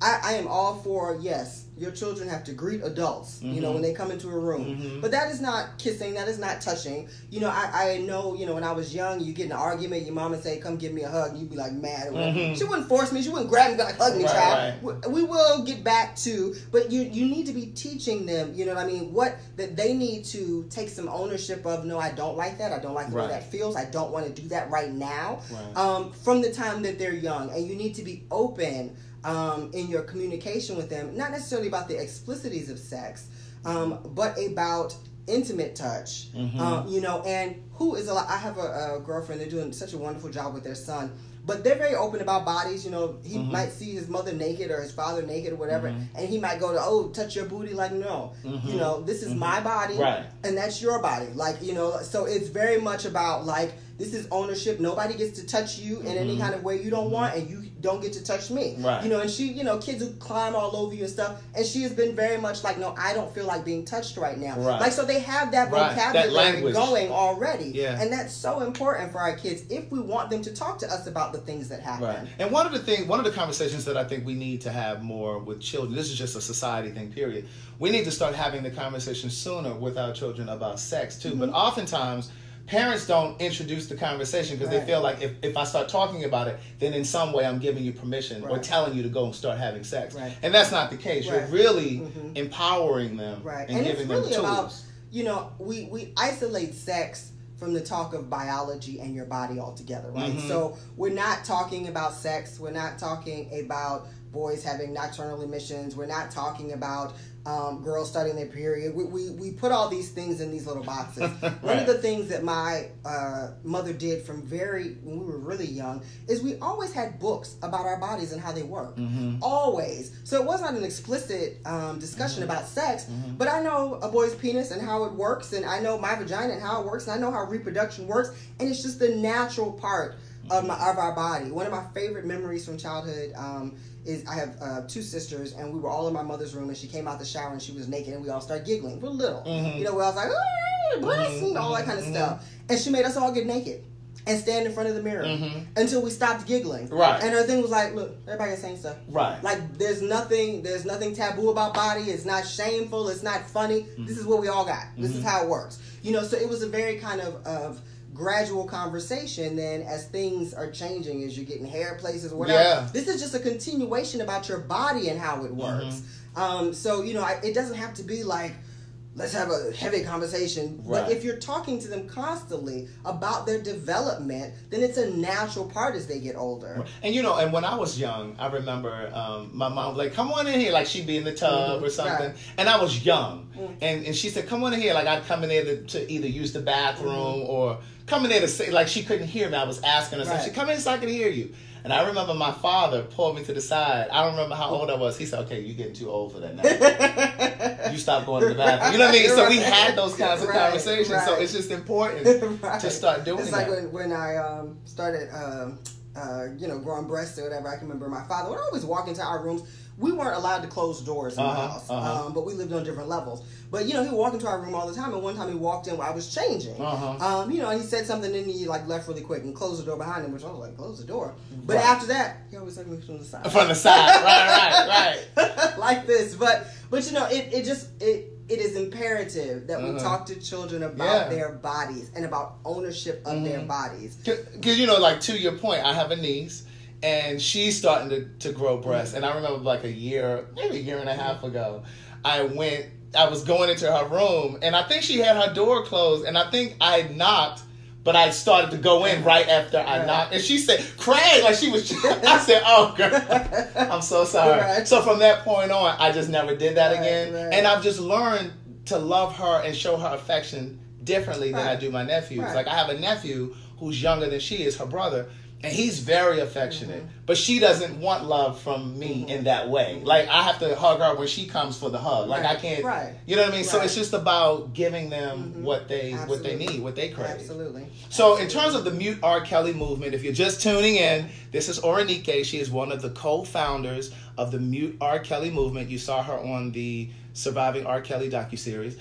I am all for, yes, your children have to greet adults, when they come into a room. But that is not kissing. That is not touching. I know, when I was young, you get in an argument, your mom would say, come give me a hug. And you'd be like mad or whatever. She wouldn't force me. She wouldn't grab me and be like, hug me, child. Right. We will get back to, but you need to be teaching them, that they need to take some ownership of, no, I don't like that. I don't like the way that feels. I don't want to do that right now. From the time that they're young. And you need to be open in your communication with them, not necessarily about the explicities of sex, but about intimate touch, and who is I have a girlfriend, they're doing such a wonderful job with their son, but they're very open about bodies. He might see his mother naked or his father naked or whatever, and he might go to, touch your booty, like, no, this is my body, and that's your body, so it's very much about, this is ownership. Nobody gets to touch you in any kind of way you don't want, and you don't get to touch me. Right. And she, kids who climb all over you and stuff, and she has been very much like, no, I don't feel like being touched right now. Right. So they have that vocabulary that going already. Yeah. And that's so important for our kids if we want them to talk to us about the things that happen. Right. And one of the conversations that I think we need to have more with children, this is just a society thing, period. We need to start having the conversation sooner with our children about sex too. But oftentimes parents don't introduce the conversation because they feel like if I start talking about it, then in some way I'm giving you permission or telling you to go and start having sex. Right. And that's not the case. You're really empowering them and giving them tools. About, we isolate sex from the talk of biology and your body altogether, right? So we're not talking about sex. We're not talking about boys having nocturnal emissions. We're not talking about girls starting their period. We put all these things in these little boxes. One of the things that my mother did when we were really young is we always had books about our bodies and how they work. Always. So it was not an explicit discussion about sex, but I know a boy's penis and how it works, and I know my vagina and how it works, and I know how reproduction works, and it's just the natural part of our body. One of my favorite memories from childhood is I have two sisters, and we were all in my mother's room, and she came out the shower and she was naked, and we all started giggling. We're little, we all was like, breasts and all that kind of stuff, and she made us all get naked and stand in front of the mirror until we stopped giggling. Right. And her thing was like, look, everybody saying stuff. Right. Like there's nothing taboo about body. It's not shameful. It's not funny. This is what we all got. This is how it works. So it was a very kind of gradual conversation. Then as things are changing, as you're getting hair places or whatever, this is just a continuation about your body and how it works. So it doesn't have to be like, let's have a heavy conversation. Right. But if you're talking to them constantly about their development, then it's a natural part as they get older. And and when I was young, I remember my mom was like, come on in here, like she'd be in the tub or something. And I was young. And she said, come on in here, like I'd come in there to either use the bathroom or come in there to say, like she couldn't hear me. I was asking her, so she come in so I can hear you. And I remember my father pulled me to the side. I don't remember how old I was. He said, okay, you're getting too old for that now. You stop going to the bathroom. You know what I mean? So we had those kinds of conversations. So it's just important to start doing that. It's like when I started, growing breasts or whatever, I can remember my father would always walk into our rooms we weren't allowed to close doors in the house, but we lived on different levels. But, you know, he would walk into our room all the time, and one time he walked in while I was changing. You know, and he said something, and he, like, left really quick and closed the door behind him, which I was like, close the door. But after that, he always took me from the side. From the side, right. Like this. But you know, it is imperative that we talk to children about their bodies and about ownership of their bodies. Because, you know, like, to your point, I have a niece, and she's starting to grow breasts. And I remember, like, maybe a year and a half ago, I was going into her room, and I think she had her door closed, and I think I had knocked, but I started to go in right after I knocked, and she said, "Craig," like she was. I said, "Oh, girl, I'm so sorry." Right. So from that point on, I just never did that again, and I've just learned to love her and show her affection differently than I do my nephews. Like, I have a nephew who's younger than she is, her brother. And he's very affectionate, but she doesn't want love from me in that way. Like, I have to hug her when she comes for the hug. Like, I can't, you know what I mean? So it's just about giving them what they need, what they crave. Absolutely. So in terms of the Mute R. Kelly movement, if you're just tuning in, this is Orenike. She is one of the co-founders of the Mute R. Kelly movement. You saw her on the Surviving R. Kelly docuseries.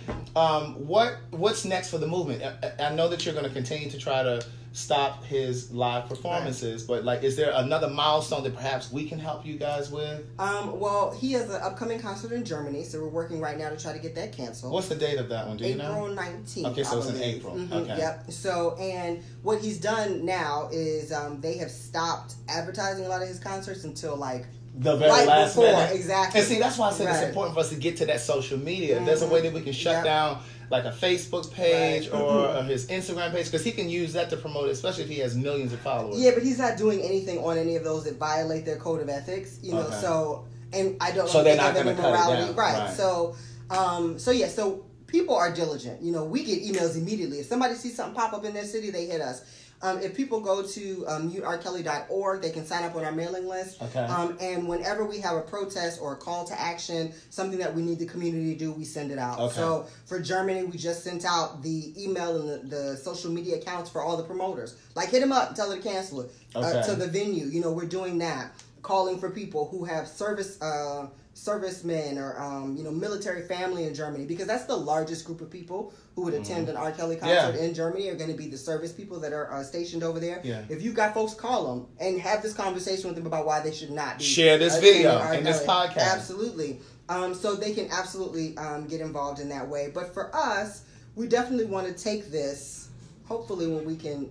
What's next for the movement? I know that you're going to continue to try to stop his live performances, but, like, is there another milestone that perhaps we can help you guys with? Well, he has an upcoming concert in Germany, so we're working right now to try to get that canceled. What's the date of that one? Do you know? April 19th. Okay, so it's in April. Okay. Yep. So, and what he's done now is they have stopped advertising a lot of his concerts until, like, the very last minute. Exactly. And see, that's why I said it's important for us to get to that social media. There's a way that we can shut down, like, a Facebook page or his Instagram page, because he can use that to promote it, especially if he has millions of followers. Yeah, but he's not doing anything on any of those that violate their code of ethics, you know. So, and I don't know. So they're not going to cut it down, right? So, so people are diligent. You know, we get emails immediately if somebody sees something pop up in their city, they hit us. If people go to muterkelly.org, they can sign up on our mailing list. Okay. And whenever we have a protest or a call to action, something that we need the community to do, we send it out. Okay. So for Germany, we just sent out the email and the social media accounts for all the promoters. Like, hit them up and tell them to cancel it. To the venue. You know, we're doing that. Calling for people who have servicemen or military family in Germany, because that's the largest group of people who would attend an R. Kelly concert in Germany are going to be the service people that are stationed over there. Yeah. If you got folks, call them and have this conversation with them about why they should not be share this video and this podcast. Absolutely. So they can absolutely get involved in that way. But for us, we definitely want to take this, hopefully when we can,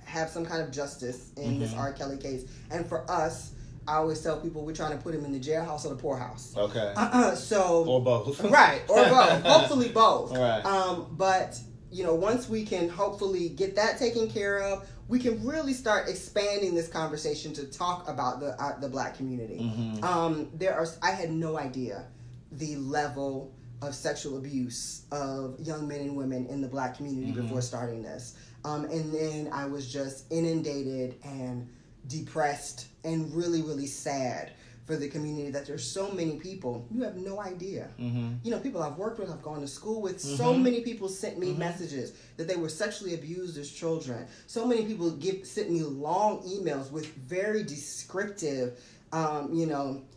have some kind of justice in this R. Kelly case. And for us, I always tell people we're trying to put him in the jailhouse or the poorhouse. Okay. Or both. Right. Or both. Hopefully both. Right. But, once we can hopefully get that taken care of, we can really start expanding this conversation to talk about the Black community. I had no idea the level of sexual abuse of young men and women in the Black community before starting this. And then I was just inundated and depressed and really, really sad for the community that there's so many people. You have no idea. People I've worked with, I've gone to school with, so many people sent me messages that they were sexually abused as children. So many people sent me long emails with very descriptive,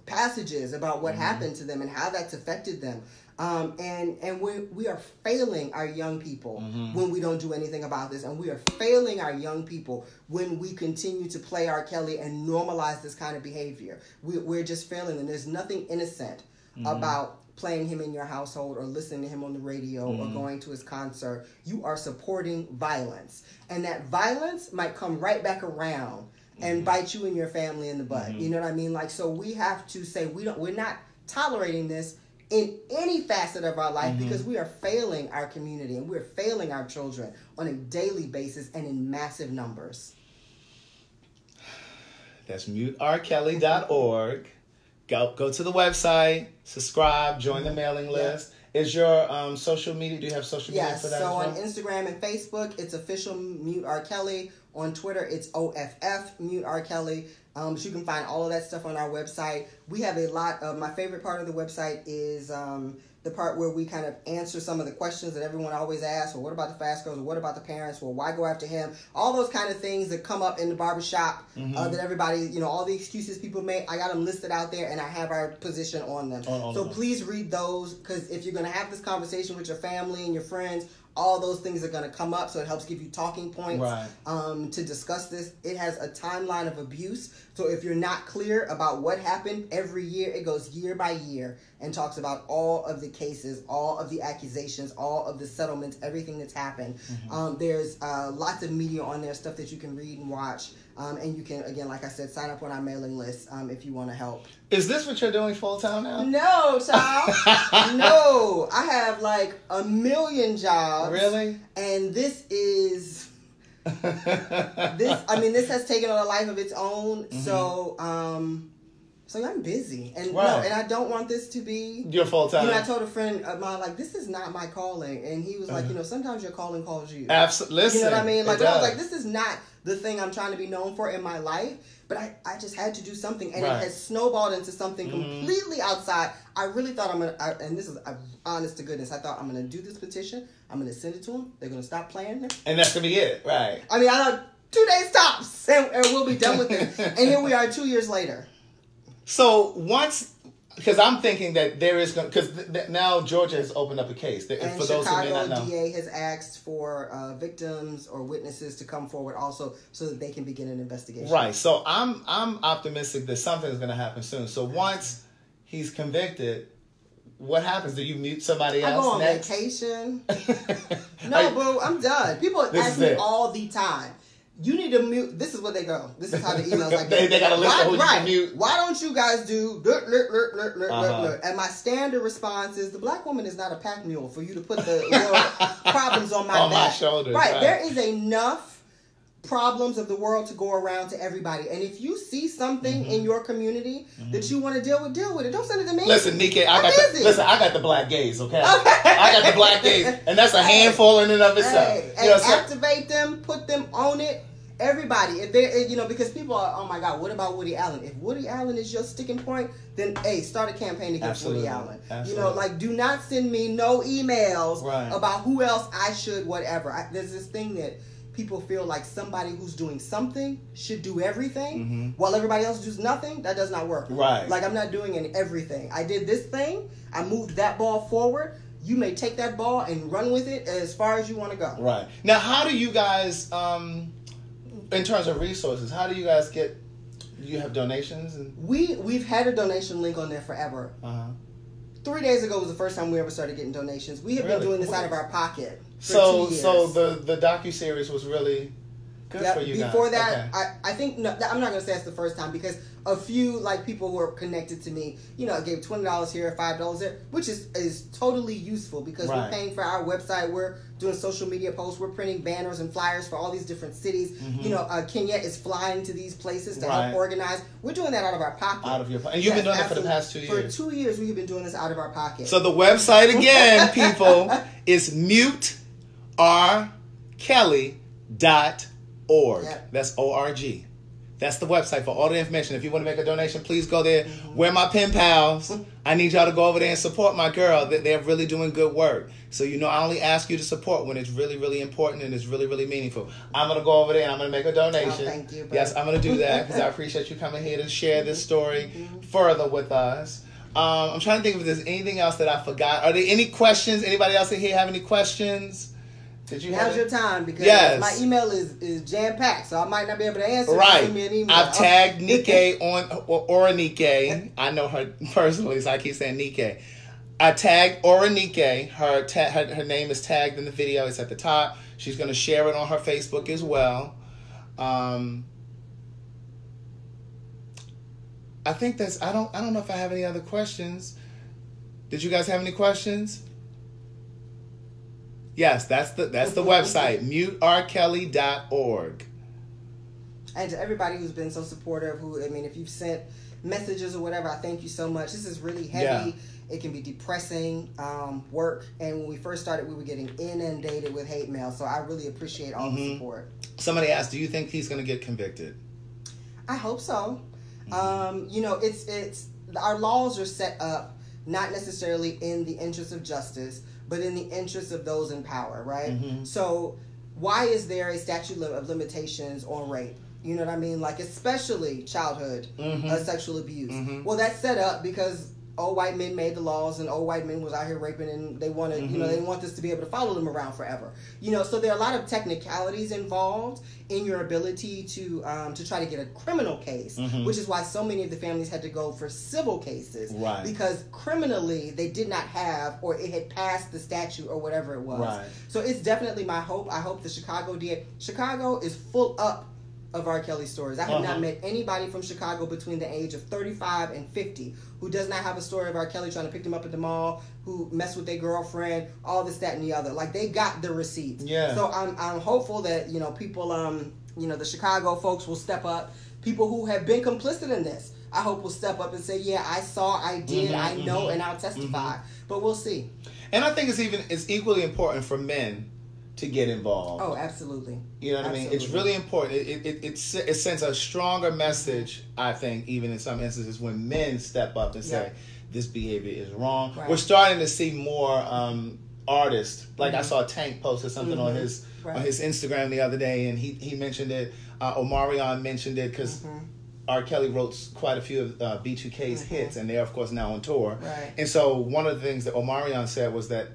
passages about what happened to them and how that's affected them. And we are failing our young people when we don't do anything about this. And we are failing our young people when we continue to play R. Kelly and normalize this kind of behavior. We're just failing them. There's nothing innocent about playing him in your household or listening to him on the radio or going to his concert. You are supporting violence. And that violence might come right back around and bite you and your family in the butt. You know what I mean? Like, so we have to say we're not tolerating this in any facet of our life because we are failing our community and we're failing our children on a daily basis and in massive numbers. That's muterkelly.org. Go to the website, subscribe, join the mailing list. Is your social media, do you have social media for that? Yes, so on Instagram and Facebook, it's official Mute R. Kelly. On Twitter, it's OFF, Mute R. Kelly. But you can find all of that stuff on our website. We have a lot of, my favorite part of the website is the part where we kind of answer some of the questions that everyone always asks. Well, what about the fast girls? Or what about the parents? Well, why go after him? All those kind of things that come up in the barbershop that everybody, you know, all the excuses people make, I got them listed out there and I have our position on them. So please read those, because if you're going to have this conversation with your family and your friends, all those things are going to come up, so it helps give you talking points to discuss this. It has a timeline of abuse, so if you're not clear about what happened every year, it goes year by year and talks about all of the cases, all of the accusations, all of the settlements, everything that's happened. There's lots of media on there, stuff that you can read and watch. And you can, again, like I said, sign up on our mailing list if you want to help. Is this what you're doing full time now? No, child. No. I have like 1 million jobs. Really? And this is... this has taken on a life of its own. So I'm busy. And no, and I don't want this to be... Your full time. You know, I told a friend of mine, like, this is not my calling. And he was like, you know, sometimes your calling calls you. Absolutely. Listen, you know what I mean? Like, I was like, this is not the thing I'm trying to be known for in my life, but I just had to do something, and it has snowballed into something completely outside. I really thought and this is honest to goodness, I thought I'm going to do this petition, I'm going to send it to them, they're going to stop playing it. And that's going to be it, right? I mean, I know 2 days tops, and we'll be done with it. And here we are 2 years later. So once... Because I'm thinking that there is going because now Georgia has opened up a case. And for those Chicago who may not know, DA has asked for victims or witnesses to come forward also, so that they can begin an investigation. Right. So I'm optimistic that something is going to happen soon. So once he's convicted, what happens? Do you mute somebody else? I go on next? Vacation. No, bro, I'm done. People ask me all the time. You need to mute. This is what they go. This is how the emails like they got a list of who you can mute. Why don't you guys do And my standard response is, the black woman is not a pack mule for you to put the world problems on my back. My shoulders. Right. There is enough problems of the world to go around to everybody. And if you see something in your community that you want to deal with it. Don't send it to me. Listen, Nike, I got the black gays, okay? I got the black gays. And that's a handful in and of itself. Activate them, put them on it. Everybody, if they, you know, because people are, oh my God, what about Woody Allen? If Woody Allen is your sticking point, then hey, start a campaign against Woody Allen. You know, like, do not send me no emails about who else I should, whatever. There's this thing that people feel like somebody who's doing something should do everything while everybody else does nothing. That does not work. Right. Like, I'm not doing everything. I did this thing. I moved that ball forward. You may take that ball and run with it as far as you want to go. Right. Now, how do you guys... in terms of resources, how do you guys get? You have donations, and we've had a donation link on there forever. 3 days ago was the first time we ever started getting donations. We have been doing this out of our pocket for 2 years. So the docuseries was really good for you guys. Before that, I think no, I'm not going to say it's the first time, because a few people who are connected to me, you know, gave $20 here, $5 there, which is totally useful, because we're paying for our website, we're doing social media posts, we're printing banners and flyers for all these different cities. You know, Kenya is flying to these places to help organize. We're doing that out of our pocket. Out of your pocket. And you've been doing it for the past 2 years. For 2 years, we've been doing this out of our pocket. So the website again, people, is muterkelly.org. That's O-R-G. That's the website for all the information. If you want to make a donation, please go there. We're my pen pals. I need y'all to go over there and support my girl. They're really doing good work. So, you know, I only ask you to support when it's really, really important and it's really, really meaningful. I'm going to go over there and I'm going to make a donation. Oh, thank you, bro. Yes, I'm going to do that because I appreciate you coming here to share this story further with us. I'm trying to think if there's anything else that I forgot. Are there any questions? Anybody else in here have any questions? Now's your time, because my email is jam-packed, so I might not be able to answer. Send me an email. I've tagged Nike Aura Nike. I know her personally, so I keep saying Nike. I tagged Aura Nike. Her name is tagged in the video. It's at the top. She's going to share it on her Facebook as well. I think that's... I don't know if I have any other questions. Did you guys have any questions? Yes, that's the website, muterkelly.org. And to everybody who's been so supportive, if you've sent messages or whatever, I thank you so much. This is really heavy. It can be depressing work. And when we first started, we were getting inundated with hate mail. So I really appreciate all the support. Somebody asked, do you think he's going to get convicted? I hope so. You know, it's our laws are set up not necessarily in the interest of justice, but in the interest of those in power, right? So why is there a statute of limitations on rape? You know what I mean? Like, especially childhood sexual abuse. Well, that's set up because old white men made the laws, and old white men was out here raping, and they wanted, you know, they want us to be able to follow them around forever. You know, so there are a lot of technicalities involved in your ability to try to get a criminal case, which is why so many of the families had to go for civil cases, right? Because criminally they did not have, or it had passed the statute or whatever it was. Right. So it's definitely my hope. I hope the Chicago is full up of R. Kelly stories. I have not met anybody from Chicago between the age of 35 and 50 who does not have a story of R. Kelly trying to pick them up at the mall, who messed with their girlfriend, all this, that, and the other. Like, they got the receipts. Yeah. So I'm hopeful that, you know, people, you know, the Chicago folks will step up. People who have been complicit in this, I hope will step up and say, yeah, I saw, I did, I know, and I'll testify. But we'll see. And I think it's equally important for men to get involved. Oh, absolutely. You know what I mean? It's really important. It sends a stronger message, I think, even in some instances when men step up and say, this behavior is wrong. Right. We're starting to see more artists. Like I saw Tank posted something on his Instagram the other day, and he mentioned it. Omarion mentioned it because R. Kelly wrote quite a few of B2K's hits, and they're, of course, now on tour. Right. And so one of the things that Omarion said was that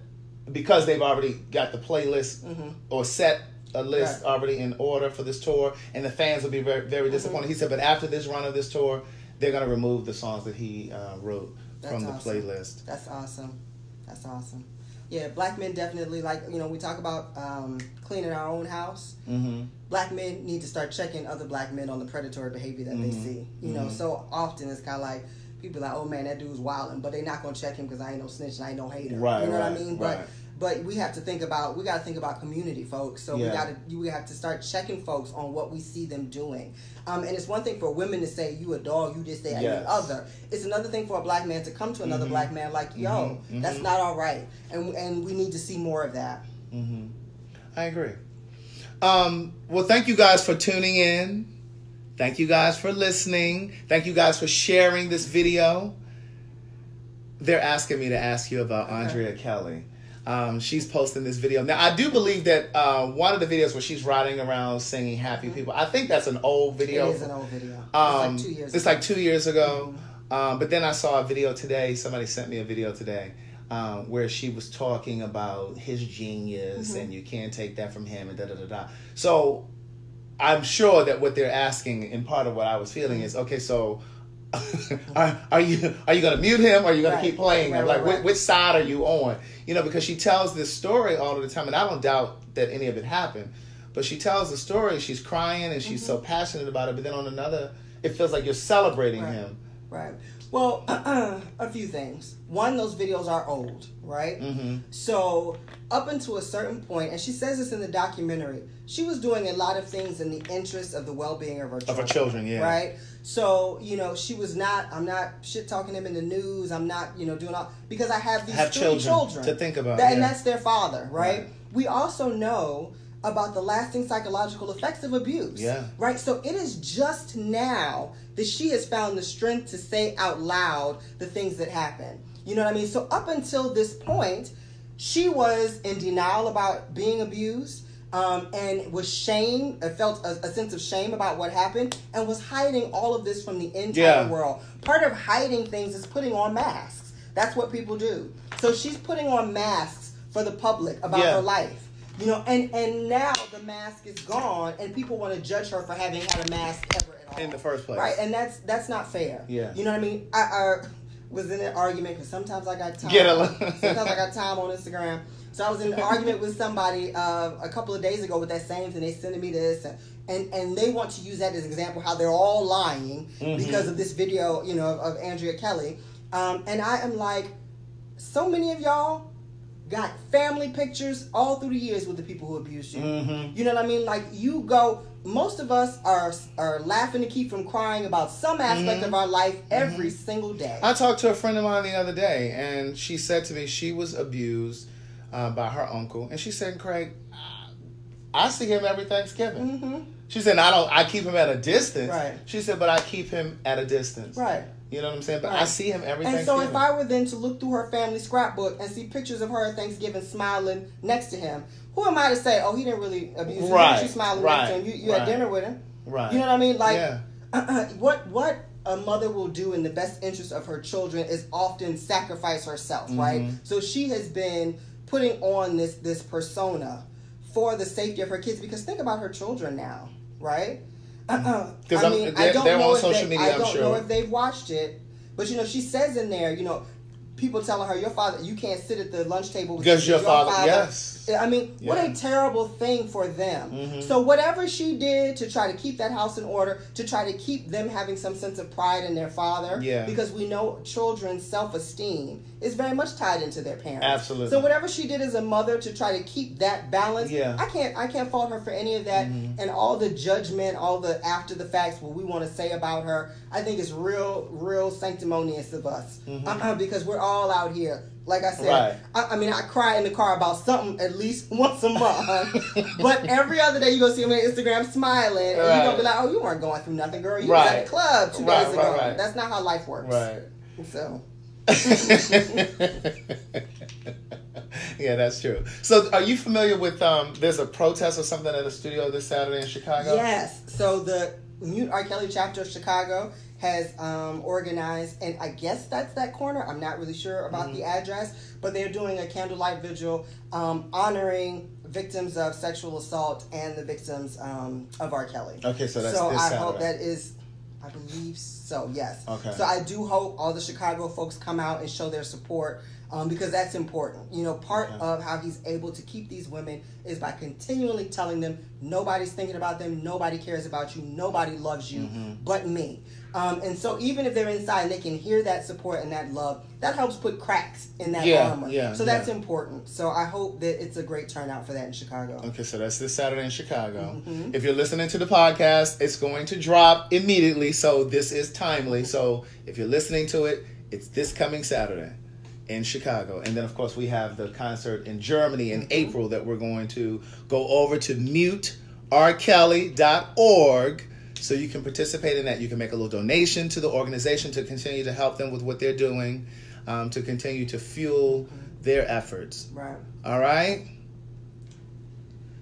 because they've already got the playlist or set a list already in order for this tour, and the fans will be very, very disappointed. He said, but after this run of this tour, they're going to remove the songs that he wrote from the playlist. That's awesome. That's awesome. Yeah, black men definitely, like, you know, we talk about cleaning our own house. Black men need to start checking other black men on the predatory behavior that they see. You know, so often it's kind of like, people are like, oh man, that dude's wilding, but they're not gonna check him because I ain't no snitch and I ain't no hater. Right, you know what I mean? Right. But we have to think about community, folks. So we have to start checking folks on what we see them doing. And it's one thing for women to say, you a dog, you this, that, and the other. It's another thing for a black man to come to another black man like, yo, that's not all right. And we need to see more of that. I agree. Well, thank you guys for tuning in. Thank you guys for listening. Thank you guys for sharing this video. They're asking me to ask you about Andrea Kelly. She's posting this video. Now, I do believe that one of the videos where she's riding around singing Happy People, I think that's an old video. It is an old video. It's like 2 years ago. It's like 2 years ago. But then I saw a video today. Somebody sent me a video today where she was talking about his genius and you can't take that from him and da-da-da-da. So I'm sure that what they're asking, and part of what I was feeling is, okay, so are you going to mute him, or are you going to keep playing him? Which side are you on? You know, because she tells this story all of the time, and I don't doubt that any of it happened, but she tells the story, she's crying, and she's so passionate about it, but then on another, it feels like you're celebrating him. Right. Well, a few things. One, those videos are old, right? So up until a certain point, and she says this in the documentary, she was doing a lot of things in the interest of the well-being of her children. Of her children, yeah. Right? So, you know, she was not, I'm not shit-talking them in the news, I'm not, you know, doing all, because I have these three children to think about. And that's their father, right? We also know about the lasting psychological effects of abuse. Yeah. Right? So it is just now that she has found the strength to say out loud the things that happen. You know what I mean? So up until this point, she was in denial about being abused, and was felt a sense of shame about what happened, and was hiding all of this from the entire world. Part of hiding things is putting on masks. That's what people do. So she's putting on masks for the public about her life. You know, and now the mask is gone, and people want to judge her for having had a mask ever at all. In the first place. Right, and that's not fair. Yeah. You know what I mean? I was in an argument, because sometimes I got time. Sometimes I got time on Instagram. So I was in an argument with somebody a couple of days ago with that same thing. They sending me this, and they want to use that as an example how they're all lying because of this video, you know, of Andrea Kelly. And I am like, so many of y'all got family pictures all through the years with the people who abused you. Mm-hmm. You know what I mean? Like, you go, most of us are laughing to keep from crying about some aspect of our life every single day. I talked to a friend of mine the other day, and she said to me she was abused by her uncle, and she said, Craig, I see him every Thanksgiving. She said, I keep him at a distance. Right. She said, but I keep him at a distance. Right. You know what I'm saying? But right. I see him every and Thanksgiving. So if I were then to look through her family scrapbook and see pictures of her at Thanksgiving smiling next to him, who am I to say, oh, he didn't really abuse you? Right. She smiling next to him. You had dinner with him. Right. You know what I mean? Like, what a mother will do in the best interest of her children is often sacrifice herself, right? So she has been putting on this persona for the safety of her kids, because think about her children now, right? I mean, I don't know if they've watched it, but she says in there, people telling her, your father, you can't sit at the lunch table because your father. Yes. I mean, what a terrible thing for them. So whatever she did to try to keep that house in order, to try to keep them having some sense of pride in their father, because we know children's self-esteem is very much tied into their parents. Absolutely. So whatever she did as a mother to try to keep that balance, I can't fault her for any of that. And all the judgment, all the after the facts, what we want to say about her, I think is real sanctimonious of us, because we're all out here. Like I said, I mean, I cry in the car about something at least once a month. But every other day you go see me on Instagram smiling, and you're going to be like, oh, you weren't going through nothing, girl. You was at the club 2 days ago. That's not how life works. Right. So. Yeah, that's true. So are you familiar with, there's a protest or something at a studio this Saturday in Chicago? Yes. So the Mute R. Kelly chapter of Chicago has organized, and I guess that's that corner. I'm not really sure about the address, but they're doing a candlelight vigil honoring victims of sexual assault and the victims of R. Kelly. Okay, so that's this Saturday. I hope that is, I believe so, yes. Okay. So I do hope all the Chicago folks come out and show their support, because that's important. Part of how he's able to keep these women is by continually telling them nobody's thinking about them, nobody cares about you, nobody loves you but me. And so even if they're inside and they can hear that support and that love, that helps put cracks in that armor. So that's important. So I hope that it's a great turnout for that in Chicago. Okay, so that's this Saturday in Chicago. If you're listening to the podcast, it's going to drop immediately, so this is timely. So if you're listening to it, it's this coming Saturday in Chicago. And then, of course, we have the concert in Germany in April that we're going to go over to muterkelly.org. So you can participate in that. You can make a little donation to the organization to continue to help them with what they're doing, to continue to fuel their efforts. Right. All right?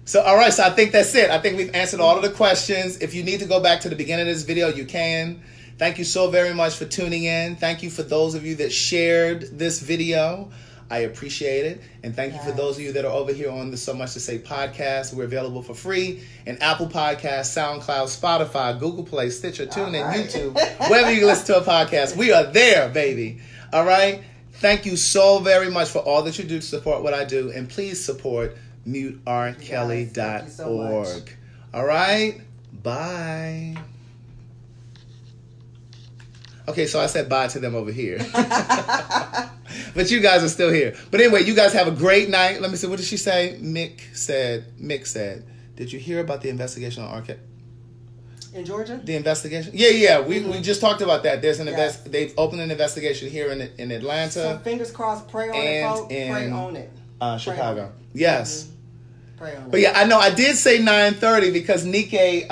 So I think that's it. I think we've answered all of the questions. If you need to go back to the beginning of this video, you can. Thank you so very much for tuning in. Thank you for those of you that shared this video. I appreciate it. And thank you for those of you that are over here on the So Much to Say podcast. We're available for free in Apple Podcasts, SoundCloud, Spotify, Google Play, Stitcher, TuneIn, YouTube, wherever you listen to a podcast. We are there, baby. All right? Thank you so very much for all that you do to support what I do. And please support muterkelly.org. All right? Bye. Okay, so I said bye to them over here. But you guys are still here. But anyway, you guys have a great night. Let me see. What did she say? Mick said, did you hear about the investigation on R. Kelly? In Georgia? The investigation? Yeah. We just talked about that. There's they've opened an investigation here in Atlanta. So fingers crossed, pray on it, folks. Pray on it. Chicago. Yes. Pray on it. But yeah, I know I did say 9:30 because Nikkei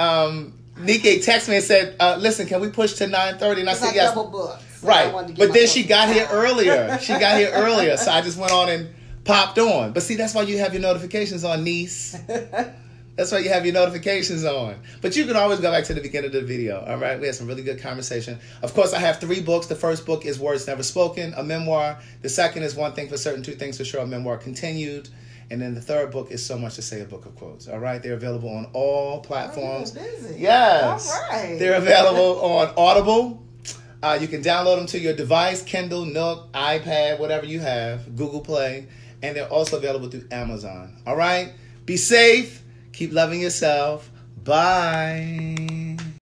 texted me and said, listen, can we push to 9:30? And I said, yes. Double booked, so right. But then she got here earlier. So I just went on and popped on. But see, that's why you have your notifications on, niece. That's why you have your notifications on. But you can always go back to the beginning of the video. All right. We had some really good conversation. Of course, I have 3 books. The first book is Words Never Spoken, a memoir. The second is One Thing for Certain, Two Things for Sure, a memoir continued. And then the third book is So Much to Say, a book of quotes. All right. They're available on all platforms. Busy. Yes. All right. They're available on Audible. You can download them to your device, Kindle, Nook, iPad, whatever you have, Google Play. And they're also available through Amazon. All right. Be safe. Keep loving yourself. Bye.